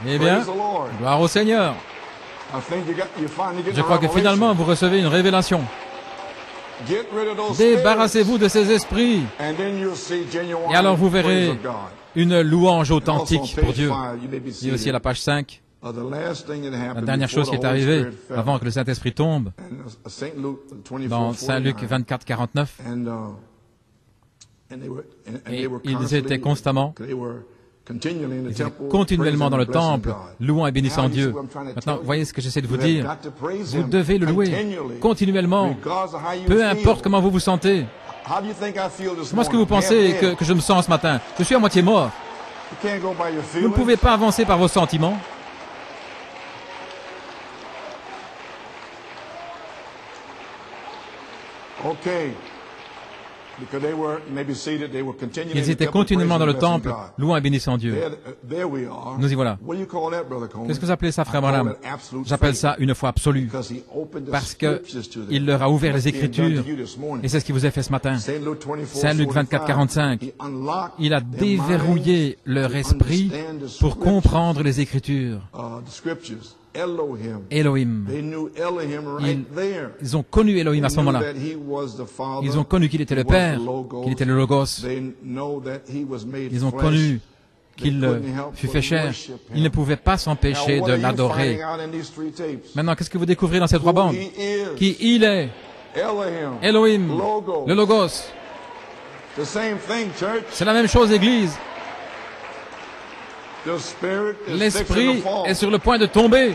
B: Eh bien, gloire au Seigneur. Je crois que finalement, vous recevez une révélation. Débarrassez-vous de ces esprits. Et alors vous verrez une louange authentique pour Dieu. Il y a aussi à la page 5. La dernière chose qui est arrivée avant que le Saint-Esprit tombe, dans Saint Luc 24, 49, et ils étaient continuellement dans le temple, louant et bénissant Dieu. Maintenant, voyez ce que j'essaie de vous dire. Vous devez le louer continuellement, peu importe comment vous vous sentez. Comment est-ce que vous pensez que je me sens ce matin? Je suis à moitié mort. Vous ne pouvez pas avancer par vos sentiments. Ils étaient continuellement dans le temple, louant et bénissant Dieu. Nous y voilà. Qu'est-ce que vous appelez ça, frère Branham? J'appelle ça une foi absolue. Parce qu'il leur a ouvert les Écritures. Et c'est ce qui vous est fait ce matin. Saint Luc 24, 45. Il a déverrouillé leur esprit pour comprendre les Écritures. Elohim. Ils ont connu Elohim à ce moment-là. Ils ont connu qu'il était le Père, qu'il était le Logos. Ils ont connu qu'il fut fait chair. Ils ne pouvaient pas s'empêcher de l'adorer. Maintenant, qu'est-ce que vous découvrez dans ces 3 bandes? Qui il est? Elohim, le Logos. C'est la même chose, Église. L'esprit est sur le point de tomber.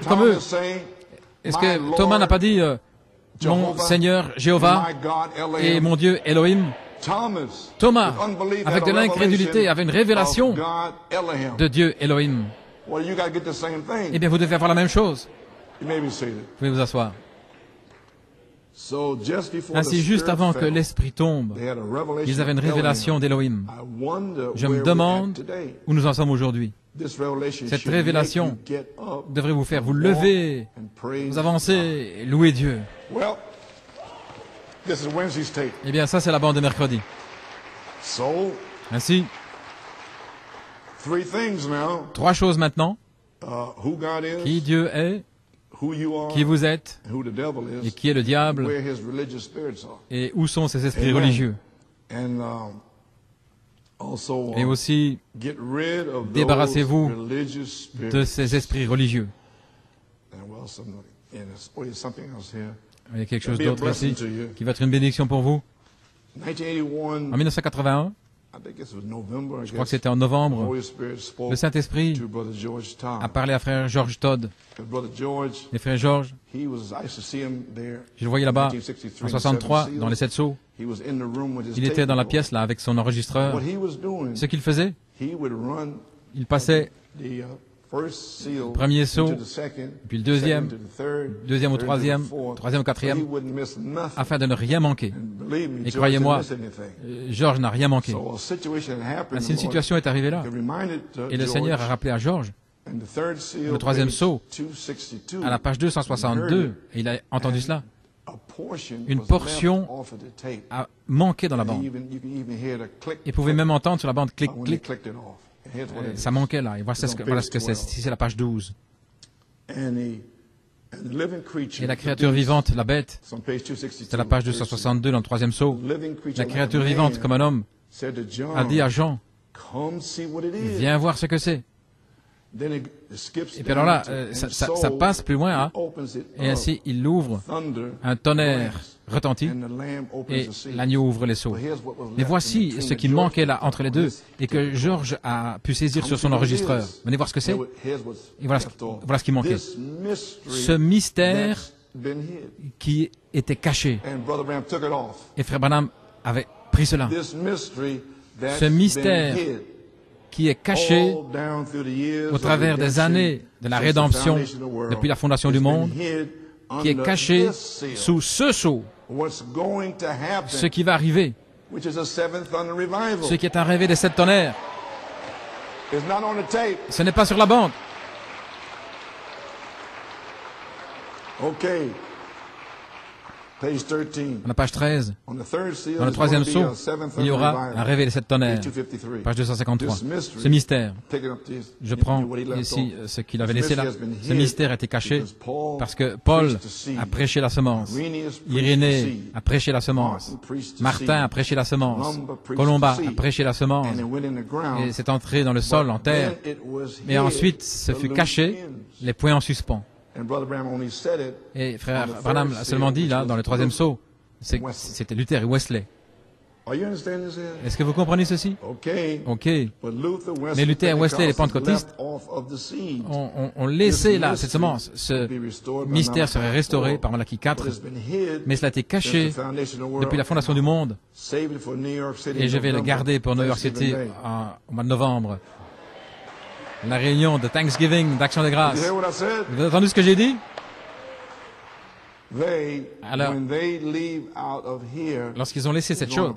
B: Comme eux. Est-ce que Thomas n'a pas dit mon Seigneur Jéhovah et mon Dieu Elohim? Thomas, avec de l'incrédulité, avait une révélation de Dieu Elohim. Eh bien, vous devez avoir la même chose. Vous pouvez vous asseoir. Ainsi, juste avant que l'Esprit tombe, ils avaient une révélation d'Elohim. Je me demande où nous en sommes aujourd'hui. Cette révélation devrait vous faire vous lever, vous avancer, louer Dieu. Eh bien, ça, c'est la bande de mercredi. Ainsi, 3 choses maintenant. Qui Dieu est, qui vous êtes, et qui est le diable, et où sont ces esprits religieux. Et aussi, débarrassez-vous de ces esprits religieux. Il y a quelque chose d'autre ici qui va être une bénédiction pour vous. En 1981, je crois que c'était en novembre, le Saint-Esprit a parlé à frère George Todd. Et frère George, je le voyais là-bas en 63, dans les 7 sceaux. Il était dans la pièce là avec son enregistreur. Ce qu'il faisait, il passait le premier sceau, puis le deuxième au troisième au quatrième, afin de ne rien manquer. Et croyez-moi, George n'a rien manqué. Ainsi, une situation est arrivée là. Et le Seigneur a rappelé à George, le troisième sceau, à la page 262, et il a entendu cela. Une portion a manqué dans la bande. Et vous pouvez même entendre sur la bande clic, clic. Ça manquait là. Et voilà ce que c'est. Ici, c'est la page 12. Et la créature vivante, la bête, c'est la page 262 dans le troisième sceau. La créature vivante, comme un homme, a dit à Jean, viens voir ce que c'est. Et puis alors là, ça passe plus loin, hein, et ainsi il ouvre, un tonnerre retentit, et l'agneau ouvre les seaux. Mais voici ce qui manquait là entre les deux, et que George a pu saisir sur son enregistreur. Venez voir ce que c'est. Et voilà ce qui manquait. Ce mystère qui était caché. Et frère Branham avait pris cela. Ce mystère qui est caché au travers des années de la rédemption depuis la fondation du monde, qui est caché sous ce sceau, ce qui va arriver, ce qui est un réveil des 7 tonnerres. Ce n'est pas sur la bande. À la page 13, dans le troisième sceau, il y aura un réveil des 7 tonnerres. Page 253. Ce mystère, je prends ici ce qu'il avait laissé là. Ce mystère a été caché parce que Paul a prêché la semence. Irénée a prêché la semence. Martin a prêché la semence. Colomba a prêché la semence. Et c'est entré dans le sol, en terre. Et ensuite, ce fut caché, les poings en suspens. Et frère Branham a seulement dit, là, dans le troisième sceau, c'était Luther et Wesley. Est-ce que vous comprenez ceci? Ok. Mais Luther et Wesley, les pentecôtistes, ont laissé là cette semence. Ce mystère serait restauré par Malachie 4, mais cela a été caché depuis la fondation du monde. Et je vais le garder pour New York City au mois de novembre. La réunion de Thanksgiving, d'Action de grâce. Vous avez entendu ce que j'ai dit? Alors, lorsqu'ils ont laissé cette chose,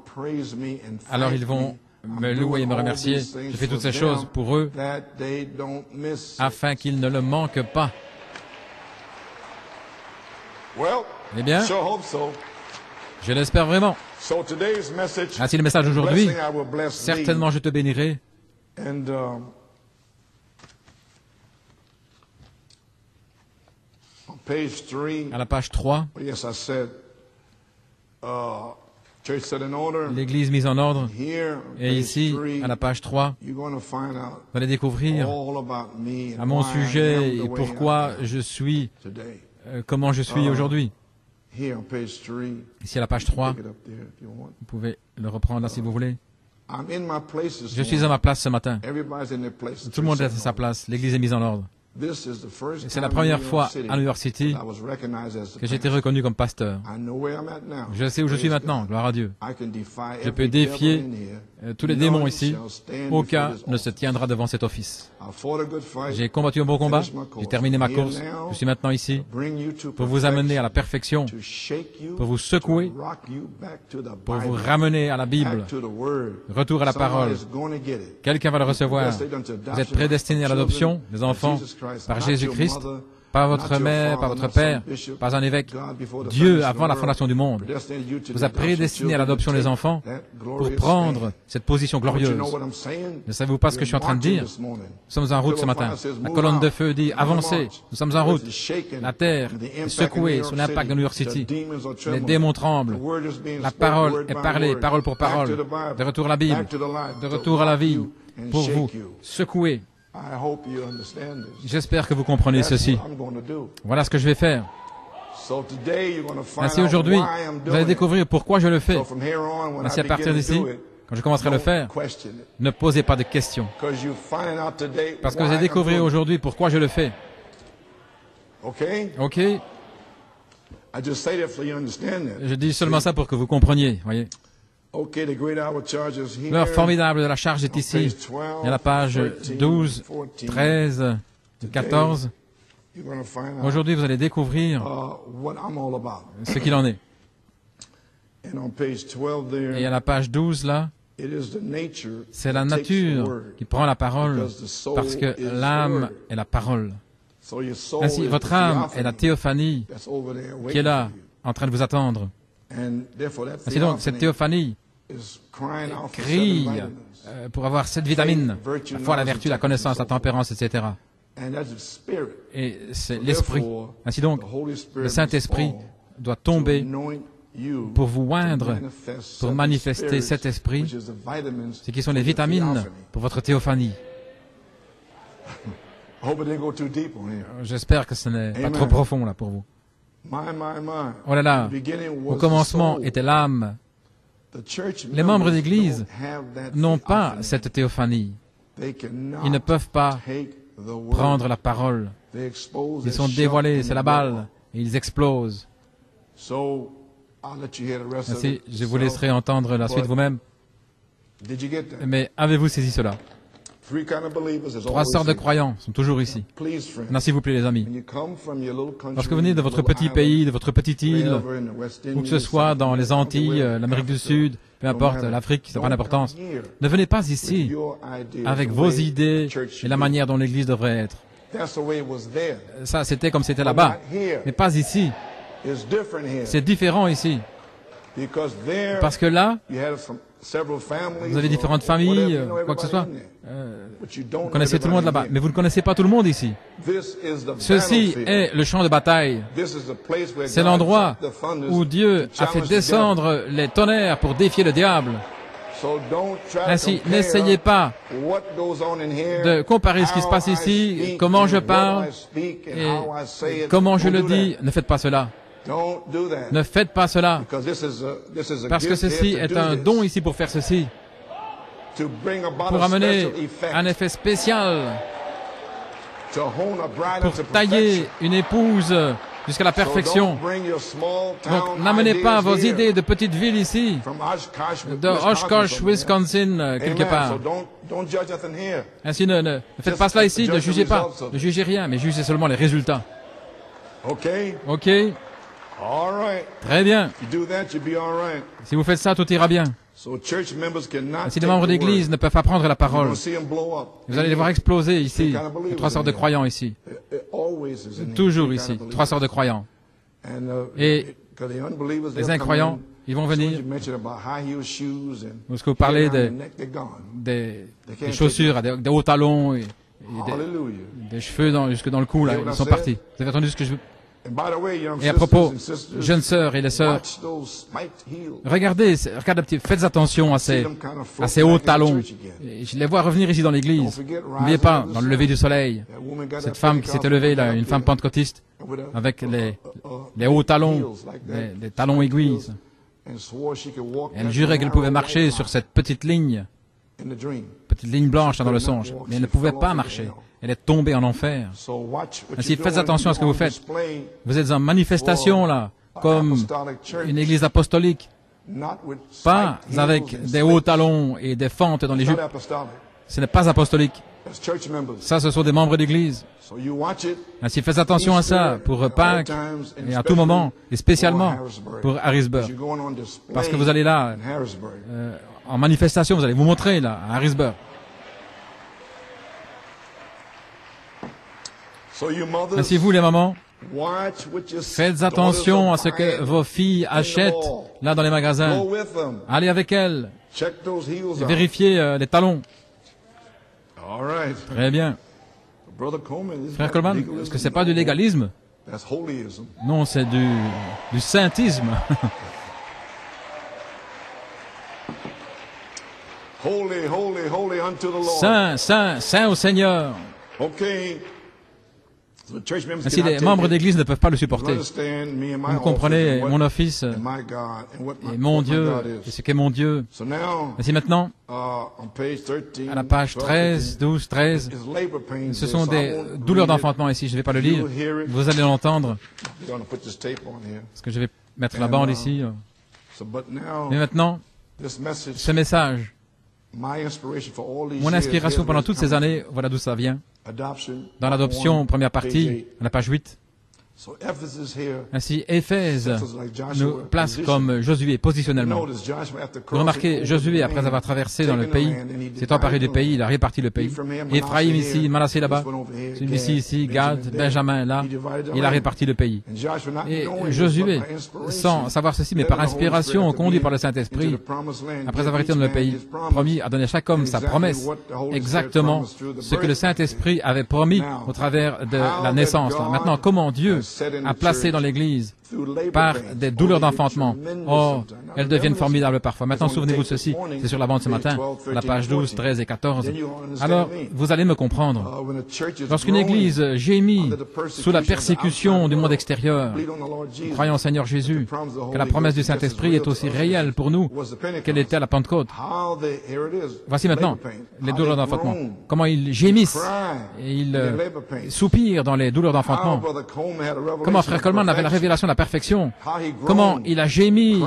B: alors ils vont me louer et me remercier. Je fais toutes ces choses pour eux, afin qu'ils ne le manquent pas. Eh bien, je l'espère vraiment. Ainsi, le message d'aujourd'hui, certainement je te bénirai. À la page 3, l'Église mise en ordre. Et ici, à la page 3, vous allez découvrir à mon sujet et pourquoi je suis, comment je suis aujourd'hui. Ici, à la page 3, vous pouvez le reprendre là si vous voulez. Je suis à ma place ce matin. Tout le monde est à sa place. L'Église est mise en ordre. C'est la première fois à New York City que j'ai été reconnu comme pasteur. Je sais où je suis maintenant, gloire à Dieu. Je peux défier tous les démons ici. Aucun ne se tiendra devant cet office. J'ai combattu un bon combat, j'ai terminé ma course. Je suis maintenant ici pour vous amener à la perfection, pour vous secouer, pour vous ramener à la Bible. Retour à la parole. Quelqu'un va le recevoir. Vous êtes prédestinés à l'adoption, les enfants, par Jésus-Christ, pas votre mère, pas votre père, pas un évêque. Dieu, avant la fondation du monde, vous a prédestiné à l'adoption des enfants pour prendre cette position glorieuse. Ne savez-vous pas ce que je suis en train de dire? Nous sommes en route ce matin. La colonne de feu dit « Avancez ». Nous sommes en route. La terre est secouée sous l'impact de New York City. Les démons tremblent. La parole est parlée, parole pour parole. De retour à la Bible, de retour à la vie, pour vous secouer. J'espère que vous comprenez ceci. Voilà ce que je vais faire. Ainsi aujourd'hui, vous allez découvrir pourquoi je le fais. Ainsi à partir d'ici, quand je commencerai à le faire, ne posez pas de questions. Parce que vous allez découvrir aujourd'hui pourquoi je le fais. Ok? Je dis seulement ça pour que vous compreniez, voyez. L'heure formidable de la charge est ici. Il y a la page 12, 13, 14. Aujourd'hui, vous allez découvrir ce qu'il en est. Et à la page 12, là, c'est la nature qui prend la parole parce que l'âme est la parole. Ainsi, votre âme est la théophanie qui est là, en train de vous attendre. Ainsi donc, cette théophanie crie pour avoir cette vitamine, la foi, la vertu, la connaissance, la tempérance, etc. Et c'est l'Esprit. Ainsi donc, le Saint-Esprit doit tomber pour vous oindre, pour manifester cet Esprit, ce qui sont les vitamines pour votre théophanie. J'espère que ce n'est pas trop profond là pour vous. Oh là là, au commencement était l'âme. Les membres d'Église n'ont pas cette théophanie. Ils ne peuvent pas prendre la parole. Ils sont dévoilés, c'est la balle, et ils explosent. Ainsi, je vous laisserai entendre la suite vous-même. Mais avez-vous saisi cela? 3 sortes de croyants sont toujours ici. Maintenant, s'il vous plaît, les amis. Lorsque vous venez de votre petit pays, de votre petite île, où que ce soit dans les Antilles, l'Amérique du Sud, peu importe, l'Afrique, ça n'a pas d'importance, ne venez pas ici avec vos idées et la manière dont l'Église devrait être. Ça, c'était comme c'était là-bas, mais pas ici. C'est différent ici. Parce que là, vous avez différentes familles, quoi que ce soit. Vous connaissez tout le monde là-bas, mais vous ne connaissez pas tout le monde ici. Ceci est le champ de bataille. C'est l'endroit où Dieu a fait descendre les tonnerres pour défier le diable. Ainsi, n'essayez pas de comparer ce qui se passe ici, comment je parle et comment je le dis. Ne faites pas cela. Ne faites pas cela, parce que ceci est un don ici pour faire ceci, pour amener un effet spécial, pour tailler une épouse jusqu'à la perfection. Donc, n'amenez pas vos idées de petites villes ici, de Oshkosh, Wisconsin, quelque part. Ainsi, ne faites pas cela ici, ne jugez pas, ne jugez rien, mais jugez seulement les résultats. Ok? Très bien. Si vous faites ça, tout ira bien. Si les membres d'église ne peuvent pas prendre la parole, vous allez les voir exploser ici. 3 sortes de croyants ici. Toujours ici. 3 sortes de croyants. Et les incroyants, ils vont venir. Lorsque vous parlez des chaussures, des hauts talons et des cheveux jusque dans le cou, là, ils sont partis. Vous avez entendu ce que je veux? Et à propos, jeunes sœurs et les sœurs, regardez un petit, faites attention à ces hauts talons. Et je les vois revenir ici dans l'église. N'oubliez pas, dans le lever du soleil, cette femme qui s'était levée, là, une femme pentecôtiste, avec les hauts talons, les talons aiguilles. Elle jurait qu'elle pouvait marcher sur cette petite ligne blanche là, dans le songe, mais elle ne pouvait pas marcher. Elle est tombée en enfer. Ainsi, faites attention à ce que vous faites. Vous êtes en manifestation, là, comme une église apostolique. Pas avec des hauts talons et des fentes dans les jupes. Ce n'est pas apostolique. Ça, ce sont des membres d'église. Ainsi, faites attention à ça pour Pâques et à tout moment, et spécialement pour Harrisburg. Parce que vous allez là, en manifestation, vous allez vous montrer là, à Harrisburg. Ainsi, vous, les mamans, faites attention à ce que vos filles achètent là dans les magasins. Allez avec elles. Vérifiez les talons. Très bien. Frère Coleman, est-ce que c'est pas du légalisme? Non, c'est du saintisme.
C: Holy, holy, holy unto the Lord.
B: Saint, saint, saint au Seigneur.
C: Okay.
B: Ainsi, les membres d'Église ne peuvent pas le supporter. Vous comprenez, mon office et mon Dieu, et ce qu'est mon Dieu. Ainsi maintenant, à la page 13, 12, 13, ce sont des douleurs d'enfantement ici, je ne vais pas le lire, vous allez l'entendre, parce que je vais mettre la bande ici. Mais maintenant, ce message, mon inspiration pendant toutes ces années, voilà d'où ça vient. Dans l'adoption, première partie, à la page 8. Ainsi, Éphèse nous place comme Josué positionnellement. Vous remarquez, Josué, après avoir traversé dans le pays, s'est emparé du pays, il a réparti le pays. Éphraïm ici, Manassé là-bas, celui-ci ici, Gad, Benjamin là, il a réparti le pays. Et Josué, sans savoir ceci, mais par inspiration, conduit par le Saint-Esprit, après avoir été dans le pays promis, a donné à chaque homme sa promesse, exactement ce que le Saint-Esprit avait promis au travers de la naissance. Maintenant, comment Dieu a placé dans l'Église par des douleurs d'enfantement. Oh, elles deviennent formidables parfois. Maintenant, souvenez-vous de ceci, c'est sur la bande ce matin, la page 12, 13 et 14. Alors, vous allez me comprendre. Lorsqu'une Église gémit sous la persécution du monde extérieur, croyons au Seigneur Jésus, que la promesse du Saint-Esprit est aussi réelle pour nous qu'elle était à la Pentecôte. Voici maintenant les douleurs d'enfantement. Comment ils gémissent et ils soupirent dans les douleurs d'enfantement. Comment Frère Coleman avait la révélation de la perfection. Comment il a gémi,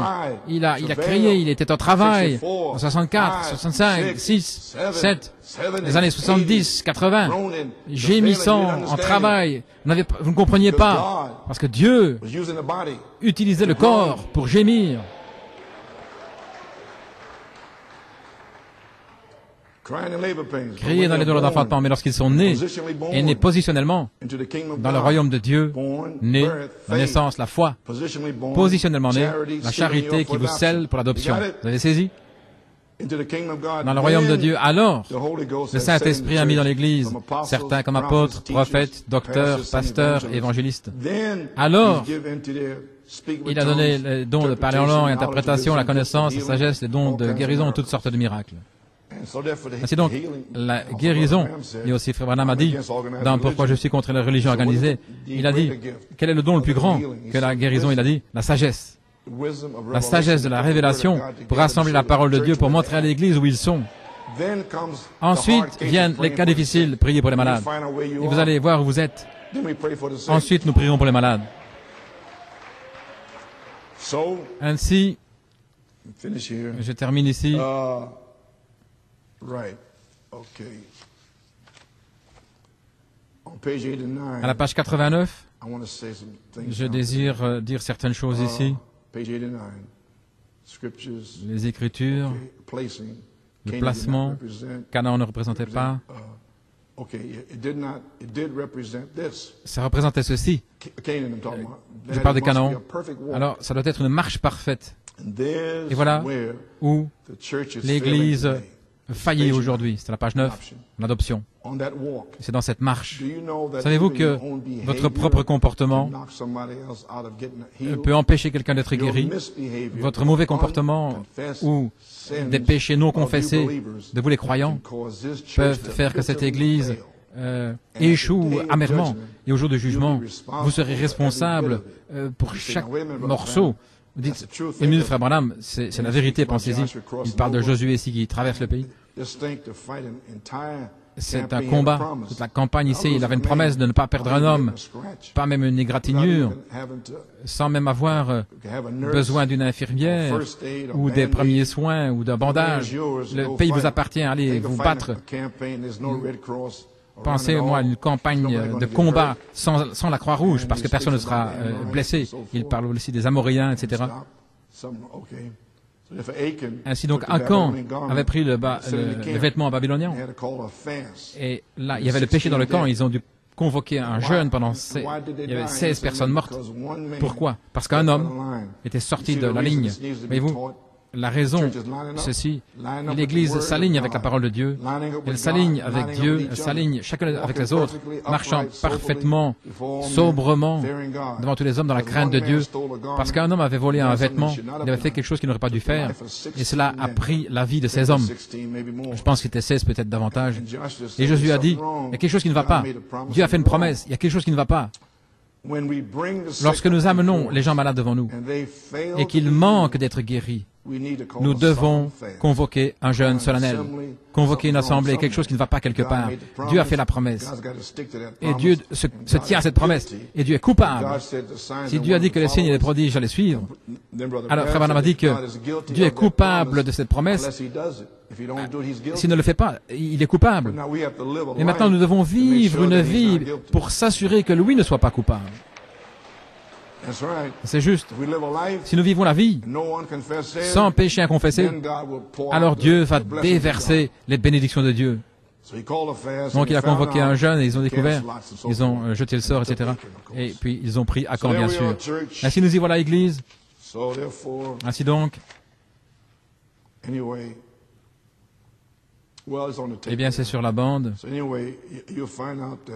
B: il a crié, il était au travail en 64, 65, 6, 7, les années 70, 80, gémissant en travail. Vous ne compreniez pas, parce que Dieu utilisait le corps pour gémir. Crier dans les douleurs d'enfantement, mais lorsqu'ils sont nés, et nés positionnellement dans le royaume de Dieu, nés, la naissance, la foi, positionnellement nés, la charité qui vous scelle pour l'adoption. Vous avez saisi? Dans le royaume de Dieu, alors, le Saint-Esprit a mis dans l'Église certains comme apôtres, prophètes, docteurs, pasteurs, évangélistes. Alors, il a donné les dons de parler en langue, l'interprétation, la connaissance, la sagesse, les dons de guérison, toutes sortes de miracles. Ainsi donc, la guérison, et aussi Frère Branham a dit, dans Pourquoi je suis contre les religions organisées, il a dit, quel est le don le plus grand que la guérison? Il a dit, la sagesse. La sagesse de la révélation pour rassembler la parole de Dieu, pour montrer à l'Église où ils sont. Ensuite viennent les cas difficiles, priez pour les malades. Et vous allez voir où vous êtes. Ensuite, nous prierons pour les malades. Ainsi, je termine ici. À la page 89, je désire dire certaines choses ici. Les Écritures, le placement, Canaan ne représentait pas. Ça représentait ceci. Je parle de Canaan. Alors, ça doit être une marche parfaite. Et voilà où l'Église faillit aujourd'hui. C'est la page 9, l'adoption. C'est dans cette marche. Savez-vous que votre propre comportement peut empêcher quelqu'un d'être guéri? Votre mauvais comportement ou des péchés non confessés de vous les croyants peuvent faire que cette Église échoue amèrement. Et au jour du jugement, vous serez responsable pour chaque morceau. Vous dites, une minute, Frère Branham, c'est la vérité, pensez-y. Il parle de Josué ici qui traverse le pays. C'est un combat. Toute la campagne ici, il avait une promesse de ne pas perdre un homme, pas même une égratignure, sans même avoir besoin d'une infirmière ou des premiers soins ou d'un bandage. Le pays vous appartient, allez vous battre. Pensez-moi à une campagne de combat sans la Croix-Rouge, parce que personne ne sera blessé. Il parle aussi des Amoréens, etc. Ainsi donc, Akan avait pris le vêtement babylonien. Et là, il y avait le péché dans le camp. Ils ont dû convoquer un jeûne pendant... Il y avait 16 personnes mortes. Pourquoi? Parce qu'un homme était sorti de la ligne. Voyez-vous, la raison, ceci, l'Église s'aligne avec la parole de Dieu, elle s'aligne avec Dieu, elle s'aligne chacun avec les autres, marchant parfaitement, sobrement, devant tous les hommes dans la crainte de Dieu, parce qu'un homme avait volé un vêtement, il avait fait quelque chose qu'il n'aurait pas dû faire, et cela a pris la vie de ces hommes. Je pense qu'il était 16, peut-être davantage. Et Josué a dit, il y a quelque chose qui ne va pas. Dieu a fait une promesse, il y a quelque chose qui ne va pas. Lorsque nous amenons les gens malades devant nous et qu'ils manquent d'être guéris, nous devons convoquer un jeûne solennel, convoquer une assemblée, quelque chose qui ne va pas quelque part. Dieu a fait la promesse. Et Dieu se tient à cette promesse. Et Dieu est coupable. Si Dieu a dit que les signes et les prodiges allaient suivre, alors Frère Branham a dit que Dieu est coupable de cette promesse. S'il ne le fait pas, il est coupable. Et maintenant, nous devons vivre une vie pour s'assurer que lui ne soit pas coupable. C'est juste. Si nous vivons la vie sans péché à confesser, alors Dieu va déverser les bénédictions de Dieu. Donc il a convoqué un jeûne et ils ont découvert, ils ont jeté le sort, etc. Et puis ils ont pris à camp, bien sûr. Ainsi nous y voilà, Église. Ainsi donc, eh bien c'est sur la bande.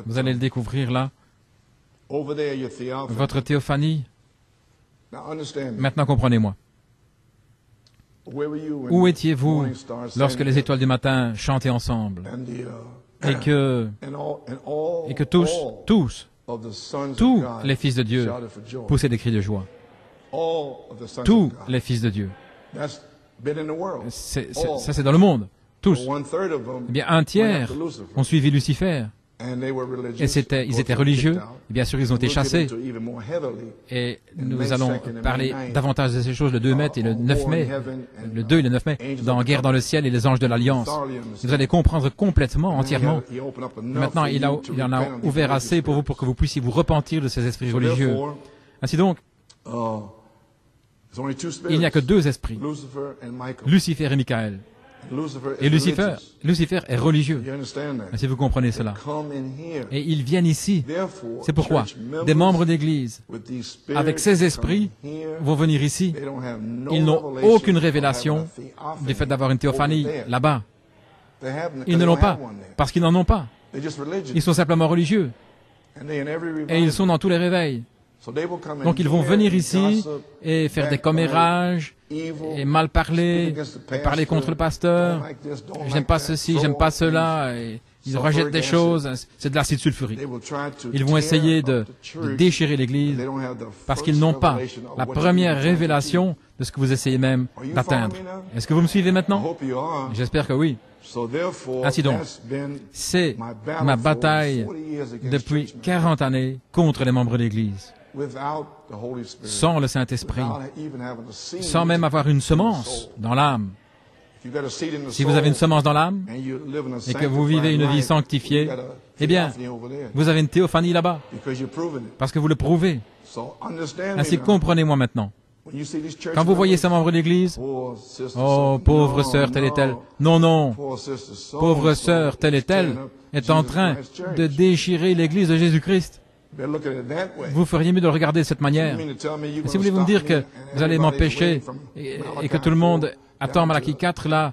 B: Vous allez le découvrir là. Votre théophanie. Maintenant comprenez-moi. Où étiez-vous lorsque les étoiles du matin chantaient ensemble et que tous les fils de Dieu poussaient des cris de joie? Tous les fils de Dieu. Ça c'est dans le monde. Tous. Eh bien, un tiers ont suivi Lucifer. Et ils étaient religieux. Et bien sûr, ils ont été chassés. Et nous allons parler davantage de ces choses le 2 mai et le 9 mai, le 2 et le 9 mai, dans Guerre dans le ciel et les anges de l'Alliance. Vous allez comprendre complètement, entièrement. Maintenant, il en a ouvert assez pour vous, pour que vous puissiez vous repentir de ces esprits religieux. Ainsi donc, il n'y a que 2 esprits, Lucifer et Michael. Et Lucifer est religieux. Si vous comprenez cela. Et ils viennent ici. C'est pourquoi des membres d'Église, avec ces esprits, vont venir ici. Ils n'ont aucune révélation du fait d'avoir une théophanie là-bas. Ils ne l'ont pas, parce qu'ils n'en ont pas. Ils sont simplement religieux. Et ils sont dans tous les réveils. Donc ils vont venir ici et faire des commérages et mal parler, et parler contre le pasteur. J'aime pas ceci, j'aime pas cela. Et ils rejettent des choses. C'est de l'acide sulfurique. Ils vont essayer de déchirer l'Église parce qu'ils n'ont pas la première révélation de ce que vous essayez même d'atteindre. Est-ce que vous me suivez maintenant? J'espère que oui. Ainsi donc, c'est ma bataille depuis 40 années contre les membres de l'Église. Sans le Saint-Esprit, sans même avoir une semence dans l'âme. Si vous avez une semence dans l'âme et que vous vivez une vie sanctifiée, eh bien, vous avez une théophanie là-bas, parce que vous le prouvez. Ainsi, comprenez-moi maintenant. Quand vous voyez ces membres d'église, oh, pauvre sœur telle et telle, non, pauvre sœur telle et telle est en train de déchirer l'église de Jésus-Christ. Vous feriez mieux de le regarder de cette manière. Et si vous voulez me dire que vous allez m'empêcher et que tout le monde attend Malachie 4 là,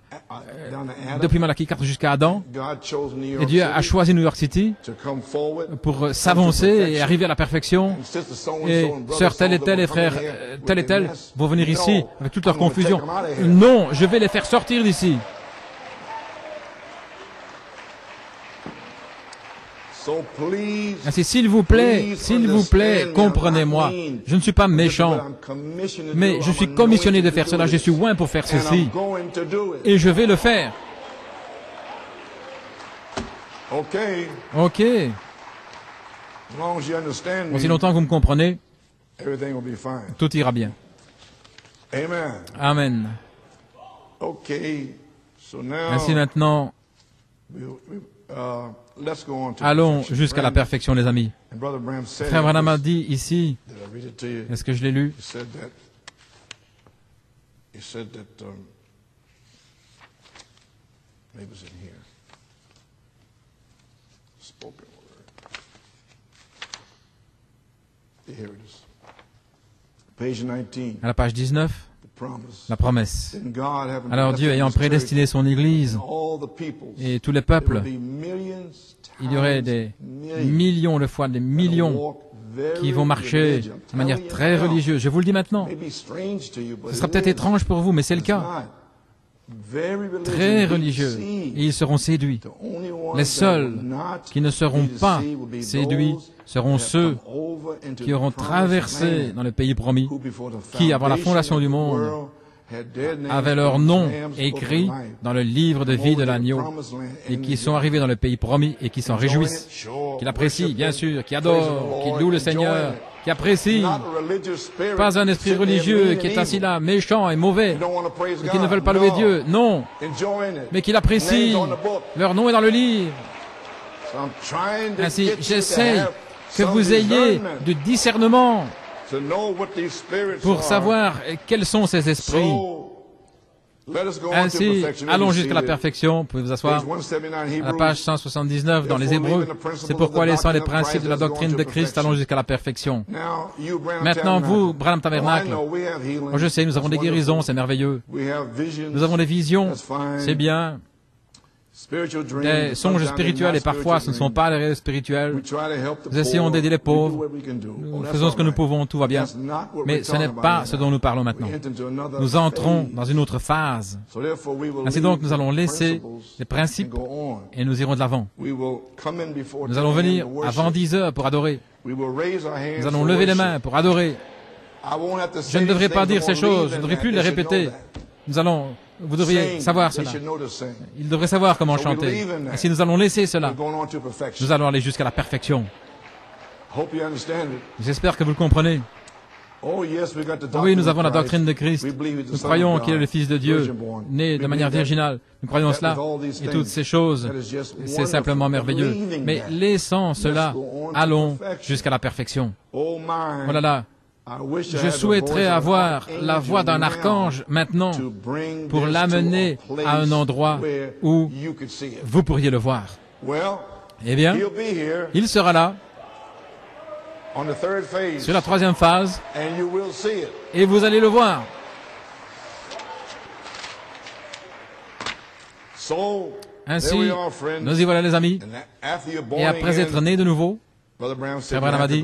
B: depuis Malachie 4 jusqu'à Adam, et Dieu a choisi New York City pour s'avancer et arriver à la perfection, et sœur telle et telle et frère telle et telle vont venir ici avec toute leur confusion. Non, je vais les faire sortir d'ici. Ainsi, s'il vous plaît, comprenez-moi. Je ne suis pas méchant, mais je suis commissionné de faire cela. Je suis loin pour faire ceci. Et je vais le faire. Ok. Aussi longtemps que vous me comprenez, tout ira bien. Amen. Ainsi maintenant, allons jusqu'à la perfection, les amis. Frère Branham a dit ici, est-ce que je l'ai lu? À la page 19, la promesse. Alors Dieu ayant prédestiné son Église et tous les peuples, il y aurait des millions de fois, des millions qui vont marcher de manière très religieuse. Je vous le dis maintenant. Ce sera peut-être étrange pour vous, mais c'est le cas. Très religieux. Et ils seront séduits. Les seuls qui ne seront pas séduits seront ceux qui auront traversé dans le pays promis, qui, avant la fondation du monde, avaient leur nom écrit dans le livre de vie de l'agneau et qui sont arrivés dans le pays promis et qui s'en réjouissent, qui l'apprécient, bien sûr, qui adorent, qui louent le Seigneur, qui apprécient. Pas un esprit religieux qui est assis là, méchant et mauvais, et qui ne veulent pas louer Dieu, non, mais qui l'apprécient. Leur nom est dans le livre. Ainsi, j'essaye que vous ayez du discernement pour savoir quels sont ces esprits. Ainsi, allons jusqu'à la perfection. Vous pouvez vous asseoir à la page 179 dans les Hébreux. C'est pourquoi, laissant les principes de la doctrine de Christ, allons jusqu'à la perfection. Maintenant, vous, Branham Tabernacle, moi je sais, nous avons des guérisons, c'est merveilleux. Nous avons des visions, c'est bien. Des songes spirituels, et parfois ce ne sont pas les rêves spirituels. Nous essayons d'aider les pauvres. Nous faisons ce que nous pouvons, tout va bien. Mais ce n'est pas ce dont nous parlons maintenant. Nous entrons dans une autre phase. Ainsi donc, nous allons laisser les principes et nous irons de l'avant. Nous allons venir avant 10 heures pour adorer. Nous allons lever les mains pour adorer. Je ne devrais pas dire ces choses, je ne devrais plus les répéter. Vous devriez savoir cela. Ils devraient savoir comment chanter. Et si nous allons laisser cela, nous allons aller jusqu'à la perfection. J'espère que vous le comprenez. Oui, nous avons la doctrine de Christ. Nous croyons qu'il est le Fils de Dieu, né de manière virginale. Nous croyons cela. Et toutes ces choses, c'est simplement merveilleux. Mais laissant cela, allons jusqu'à la perfection. Oh là là. Je souhaiterais avoir la voix d'un archange maintenant pour l'amener à un endroit où vous pourriez le voir. Eh bien, il sera là, sur la troisième phase, et vous allez le voir. Ainsi, nous y voilà les amis, et après être nés de nouveau, Frère Branham a dit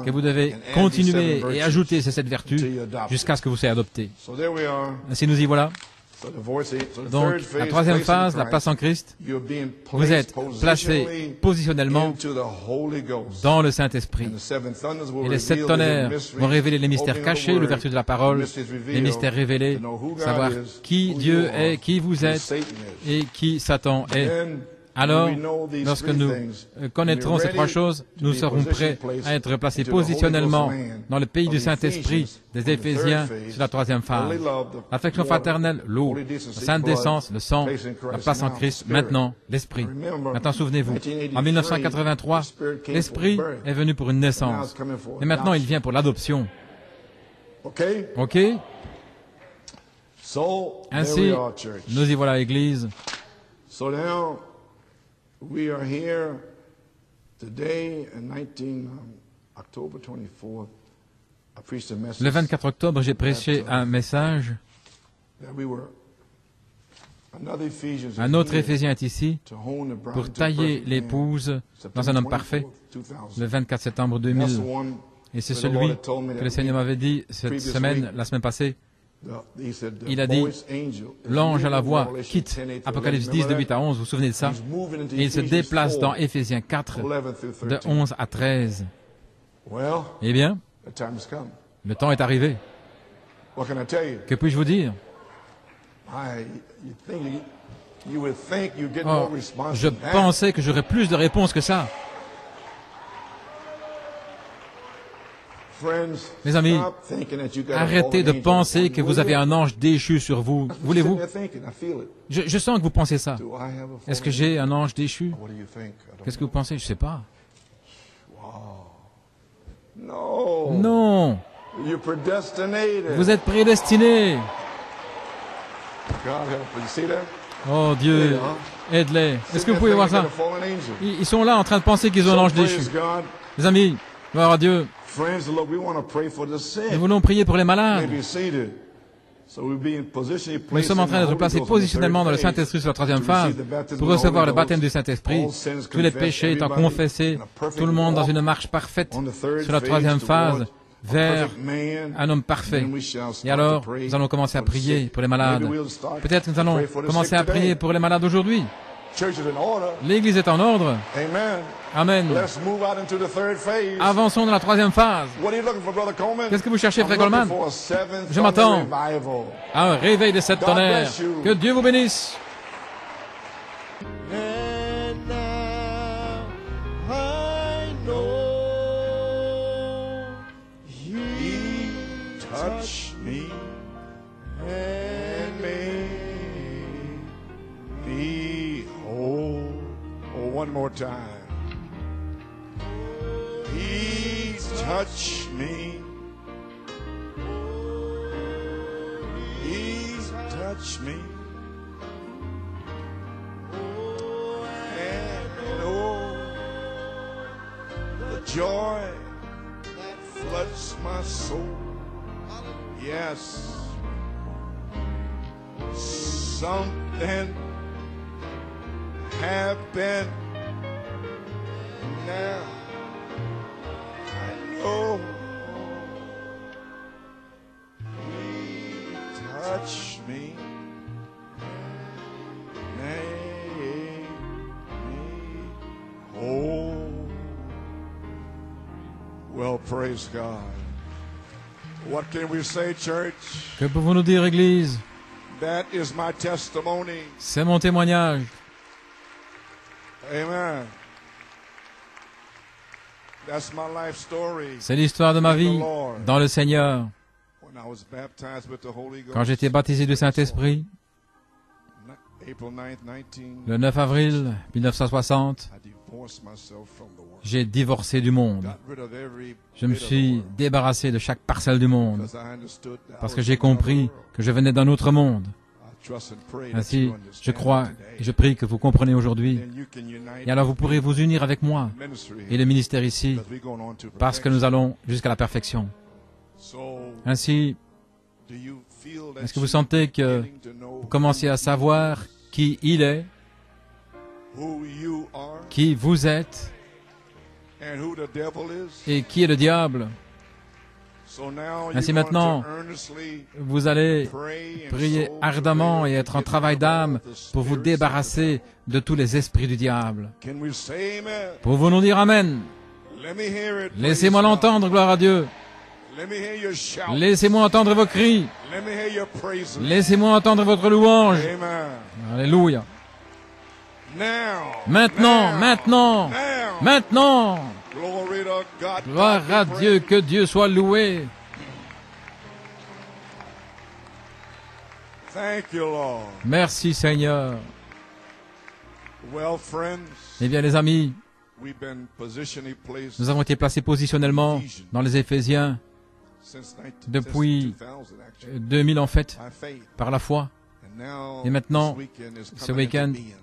B: que vous devez continuer et ajouter ces 7 vertus jusqu'à ce que vous soyez adopté. Ainsi nous y voilà. Donc, la troisième phase, la place en Christ, vous êtes placé positionnellement dans le Saint-Esprit. Et les 7 tonnerres vont révéler les mystères cachés, l'ouverture de la parole, les mystères révélés, savoir qui Dieu est, qui vous êtes et qui Satan est. Alors, lorsque nous connaîtrons ces 3 choses, nous serons prêts à être placés positionnellement dans le pays du Saint-Esprit des Éphésiens sur la troisième phase. L'affection fraternelle, l'eau, la sainte décence, le sang, la place en Christ, maintenant, l'Esprit. Maintenant, souvenez-vous, en 1983, l'Esprit est venu pour une naissance. Et maintenant, il vient pour l'adoption. OK? Ainsi, nous y voilà, Église.
A: We are here today, October 24th. I preached a message.
B: Le 24 octobre, j'ai prêché un message. Un autre Éphésien est ici pour tailler l'épouse dans un homme parfait, le 24 septembre 2000. Et c'est celui que le Seigneur m'avait dit cette semaine, la semaine passée. Il a dit, l'ange à la voix quitte Apocalypse 10 de 8 à 11, vous vous souvenez de ça? Et il se déplace dans Éphésiens 4 de 11 à 13. Eh bien, le temps est arrivé. Que puis-je vous dire? Oh, je pensais que j'aurais plus de réponses que ça. Mes amis, arrêtez de penser que vous avez un ange déchu sur vous. Voulez-vous? Je sens que vous pensez ça. Est-ce que j'ai un ange déchu? Qu'est-ce que vous pensez? Je ne sais pas. Non. Vous êtes prédestinés. Oh Dieu, aide-les. Est-ce que vous pouvez voir ça? Ils sont là en train de penser qu'ils ont un ange déchu. Mes amis, gloire à Dieu. Nous voulons prier pour les malades. Nous sommes en train d'être placés positionnellement dans le Saint-Esprit sur la troisième phase pour recevoir le baptême du Saint-Esprit, tous les péchés étant confessés, tout le monde dans une marche parfaite sur la troisième phase vers un homme parfait. Et alors, nous allons commencer à prier pour les malades. Peut-être nous allons commencer à prier pour les malades aujourd'hui. L'Église est en ordre. Amen. Avançons dans la troisième phase. Qu'est-ce que vous cherchez, Frère Coleman? Je m'attends à un réveil de sept tonnerres. Que Dieu vous bénisse.
A: Touch me and make me whole. Oh, one more time. Please touch me. Please touch me. And oh, the joy that floods my soul. Yes, something happened now. I know. Please touch me, make me whole. Well, praise God. What can we say, church?
B: Que pouvons-nous dire, Église?
A: That is my testimony.
B: C'est mon témoignage.
A: Amen. That's my life story.
B: C'est l'histoire de ma vie dans le Seigneur.
A: When I was baptized with the Holy Ghost,
B: Quand j'étais baptisé du Saint-Esprit,
A: April 9th, 19,
B: le 9 avril 1960,
A: I divorced myself from the world.
B: j'ai divorcé du monde.
A: Got rid of every
B: Je me
A: bit of
B: suis
A: the world,
B: débarrassé de chaque parcelle du monde
A: because I understood that I
B: parce
A: was
B: que j'ai
A: from another
B: compris
A: world.
B: que je venais d'un autre monde.
A: I trust and pray that
B: Ainsi,
A: you understand
B: je crois
A: today.
B: et je prie que vous comprenez aujourd'hui.
A: Then you can unite
B: Et alors vous pourrez vous unir avec moi
A: the ministry
B: et le ministère ici
A: because we're going on to
B: parce que nous
A: perfection.
B: allons jusqu'à la perfection.
A: So,
B: Ainsi,
A: do you feel that
B: est-ce que vous
A: you're
B: sentez que
A: getting to know
B: vous commencez à savoir qui il est,
A: who you are
B: qui vous êtes
A: and who the devil is?
B: et qui est le diable?
A: So now
B: Ainsi
A: you're
B: maintenant,
A: going to earnestly
B: vous allez
A: pray and
B: prier
A: so
B: ardemment
A: pray
B: et
A: and
B: être en
A: get
B: travail
A: rid of
B: d'âme
A: all the
B: pour vous
A: spirits
B: débarrasser de tous les esprits du diable.
A: of the- Can we say amen?
B: Pouvons-nous dire Amen?
A: Let me hear it.
B: Laissez-moi
A: praise
B: l'entendre, gloire à Dieu.
A: God. Let me hear your shout.
B: Laissez-moi entendre vos cris.
A: Let me hear your praises.
B: Laissez-moi entendre votre louange.
A: Amen.
B: Alléluia.
A: Now.
B: Maintenant,
A: now,
B: maintenant,
A: now.
B: maintenant.
A: Glory to God.
B: Gloire
A: God be
B: à Dieu,
A: praised.
B: que Dieu soit loué.
A: Thank you, Lord.
B: Merci Seigneur.
A: Well, friends,
B: Eh bien les amis,
A: we've been positionally placed
B: nous avons été placés positionnellement dans les Éphésiens
A: since
B: depuis
A: 2000, actually,
B: 2000 en fait,
A: by faith.
B: par la foi.
A: And now,
B: Et maintenant,
A: this weekend is
B: ce
A: coming into
B: week-end
A: being.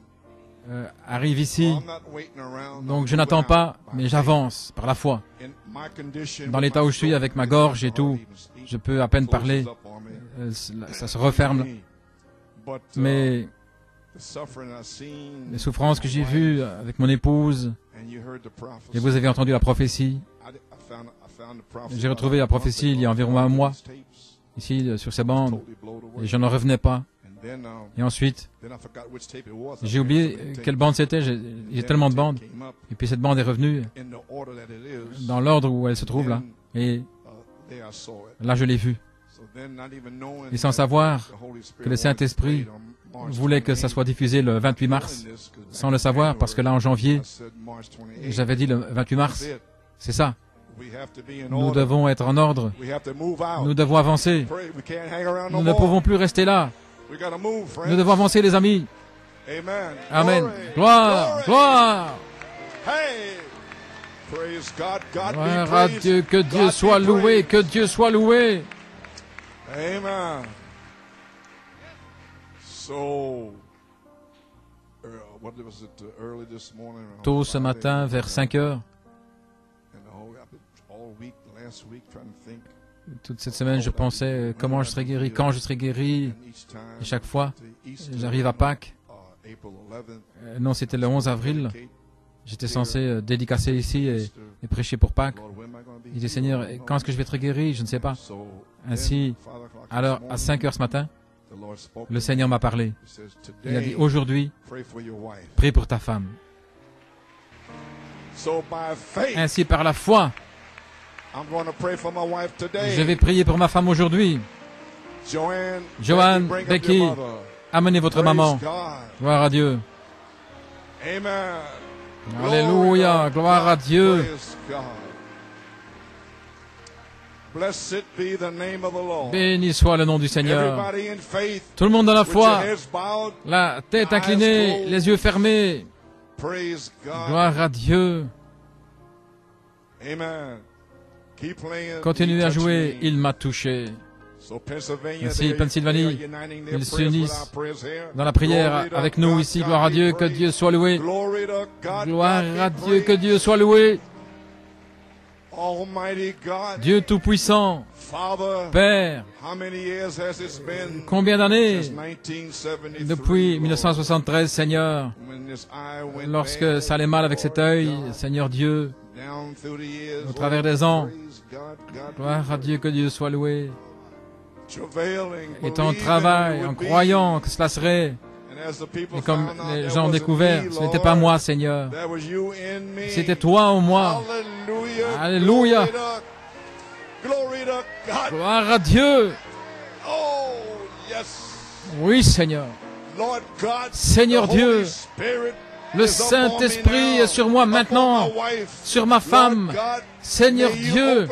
B: Arrive ici.
A: I'm not waiting around,
B: Donc
A: I'm
B: je n'attends
A: moving
B: pas,
A: out by
B: mais
A: faith.
B: j'avance par la foi.
A: In my condition,
B: Dans
A: with
B: l'état
A: my
B: où je suis
A: stroke,
B: avec ma
A: it's
B: gorge et
A: hard
B: tout,
A: to even speak.
B: je peux à peine
A: Closes
B: parler.
A: up on me.
B: Ça se referme.
A: But,
B: Mais
A: the suffering I've seen,
B: les souffrances que j'ai vues avec mon épouse,
A: and you heard the prophecy.
B: et vous avez entendu la prophétie,
A: I found the prophecy
B: j'ai retrouvé la
A: about a month
B: prophétie il y a
A: ago.
B: environ un mois,
A: These tapes
B: ici sur ces bandes,
A: totally blown away.
B: et je n'en revenais pas.
A: And then,
B: Et ensuite,
A: then I forgot which tape it was.
B: j'ai oublié quelle bande c'était, j'ai tellement de bandes. Et puis cette bande est revenue
A: In the order that it is,
B: dans l'ordre où elle se trouve là. Et
A: there I saw it.
B: là, je l'ai vue.
A: So then, not even knowing
B: Et sans
A: that
B: savoir
A: the Holy Spirit
B: que le Saint-Esprit
A: wanted on March
B: voulait que ça
A: 28th,
B: soit diffusé le 28 mars, sans le savoir, parce que là, en janvier,
A: I said March 28th.
B: j'avais dit le 28 mars.
A: That's it.
B: C'est ça.
A: We have to be in
B: Nous
A: order.
B: devons être en ordre.
A: We have to move out.
B: Nous devons avancer.
A: Pray. We can't hang around no
B: Nous ne
A: more.
B: pouvons plus rester là.
A: We gotta move, friends.
B: Nous devons avancer, les amis.
A: Amen.
B: Amen.
A: Glory.
B: Gloire,
A: Glory.
B: gloire.
A: Hey. Praise God. God
B: Gloire
A: be
B: à
A: praised.
B: Dieu, que Dieu
A: God
B: soit
A: be
B: loué,
A: praised.
B: que Dieu soit loué.
A: Amen. So, what was it early this morning?
B: Tôt ce matin, vers 5 heures,
A: And all week, last week, trying to think.
B: Toute cette semaine, je pensais comment je serais guéri, quand je serais guéri. Et chaque fois, j'arrive à Pâques. Non, c'était le 11 avril. J'étais censé dédicacer ici et prêcher pour Pâques. Il dit, Seigneur, quand est-ce que je vais être guéri? Je ne sais pas. Ainsi, alors, à 5 heures ce matin, le Seigneur m'a parlé. Il a dit, aujourd'hui, prie pour ta femme. Ainsi, par la foi, je vais prier pour ma femme aujourd'hui. Joanne, Becky, amenez votre maman. Gloire à Dieu. Alléluia, gloire à Dieu. Béni soit le nom du Seigneur. Tout le monde dans la foi, la tête inclinée, les yeux fermés. Gloire à Dieu. Continuez à jouer, il m'a touché. Ainsi, Pennsylvanie, ils s'unissent dans la prière avec nous ici. Gloire à Dieu, que Dieu soit loué. Gloire à Dieu, que Dieu soit loué. Dieu Tout-Puissant, Père, combien d'années depuis 1973, Seigneur, lorsque ça allait mal avec cet œil, Seigneur Dieu, au travers des ans, gloire à Dieu, que Dieu soit loué. Et ton travail, en croyant que cela serait, et comme les gens ont découvert, ce n'était pas moi, Seigneur, c'était toi en moi. Alléluia. Gloire à Dieu. Oui, Seigneur. Seigneur Dieu, le Saint-Esprit est sur moi maintenant, sur ma femme. Seigneur Dieu,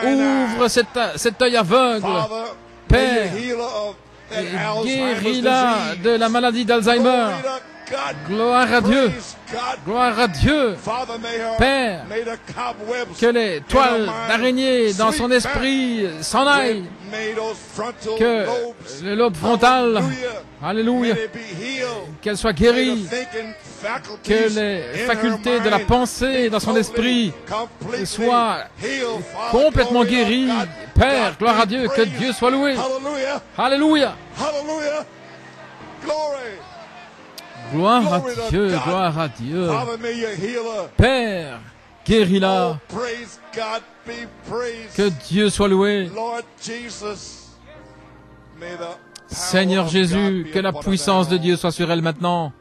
B: ouvre cet œil aveugle. Père, guéris-la de la maladie d'Alzheimer. Gloire à Dieu. Gloire à Dieu. Père, que les toiles d'araignée dans son esprit s'en aillent. Que le lobe frontal, alléluia, qu'elle soit guérie. Que les facultés de la pensée dans son esprit soient complètement guéries. Père, gloire à Dieu, que Dieu soit loué. Alléluia. Gloire à Dieu, gloire à Dieu. Père, guéris-la. Que Dieu soit loué. Seigneur Jésus, que la puissance de Dieu soit sur elle maintenant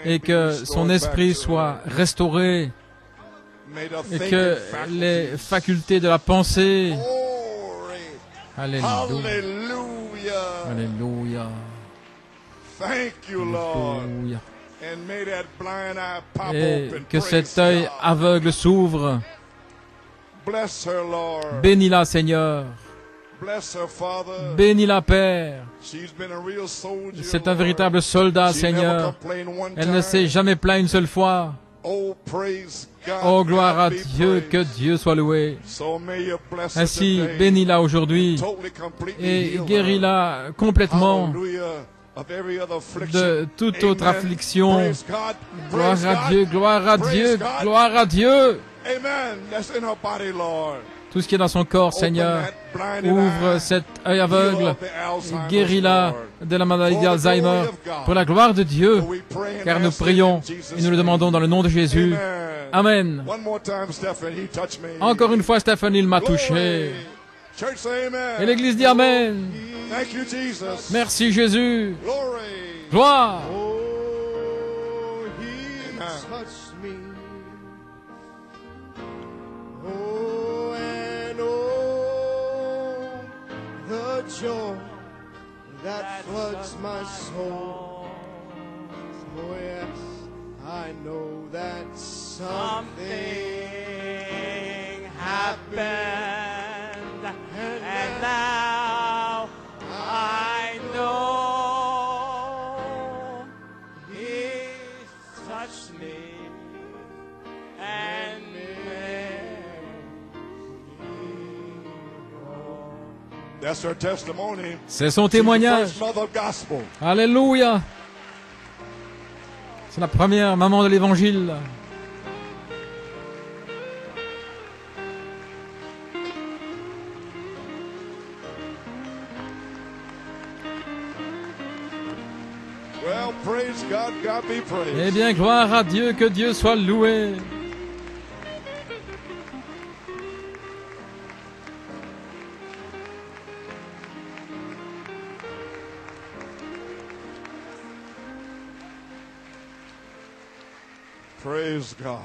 B: et que son esprit soit restauré et que les facultés de la pensée, alléluia, alléluia, alléluia, et que cet œil aveugle s'ouvre. Bénis-la, Seigneur. Bénis-la, Père. C'est un véritable soldat, Seigneur. Elle ne s'est jamais plaint une seule fois. Oh, gloire à Dieu, que Dieu soit loué. Ainsi, bénis-la aujourd'hui et guéris-la complètement de toute autre affliction. Gloire à Dieu, gloire à Dieu, gloire à Dieu. Tout ce qui est dans son corps, Seigneur, ouvre cet œil aveugle, guéris-la de la maladie d'Alzheimer, pour la gloire de Dieu, car nous prions et nous le demandons dans le nom de Jésus. Amen. Encore une fois, Stéphanie, il m'a touché. Et l'Église dit Amen. Merci Jésus. Gloire.
C: Joy that floods my soul. Oh yes, I know that something happened, and now I know He touched me and
B: c'est son témoignage. Alléluia. C'est la première maman de l'Évangile.
A: Praise God, God be praised.
B: Eh bien, gloire à Dieu, que Dieu soit loué.
A: Praise God.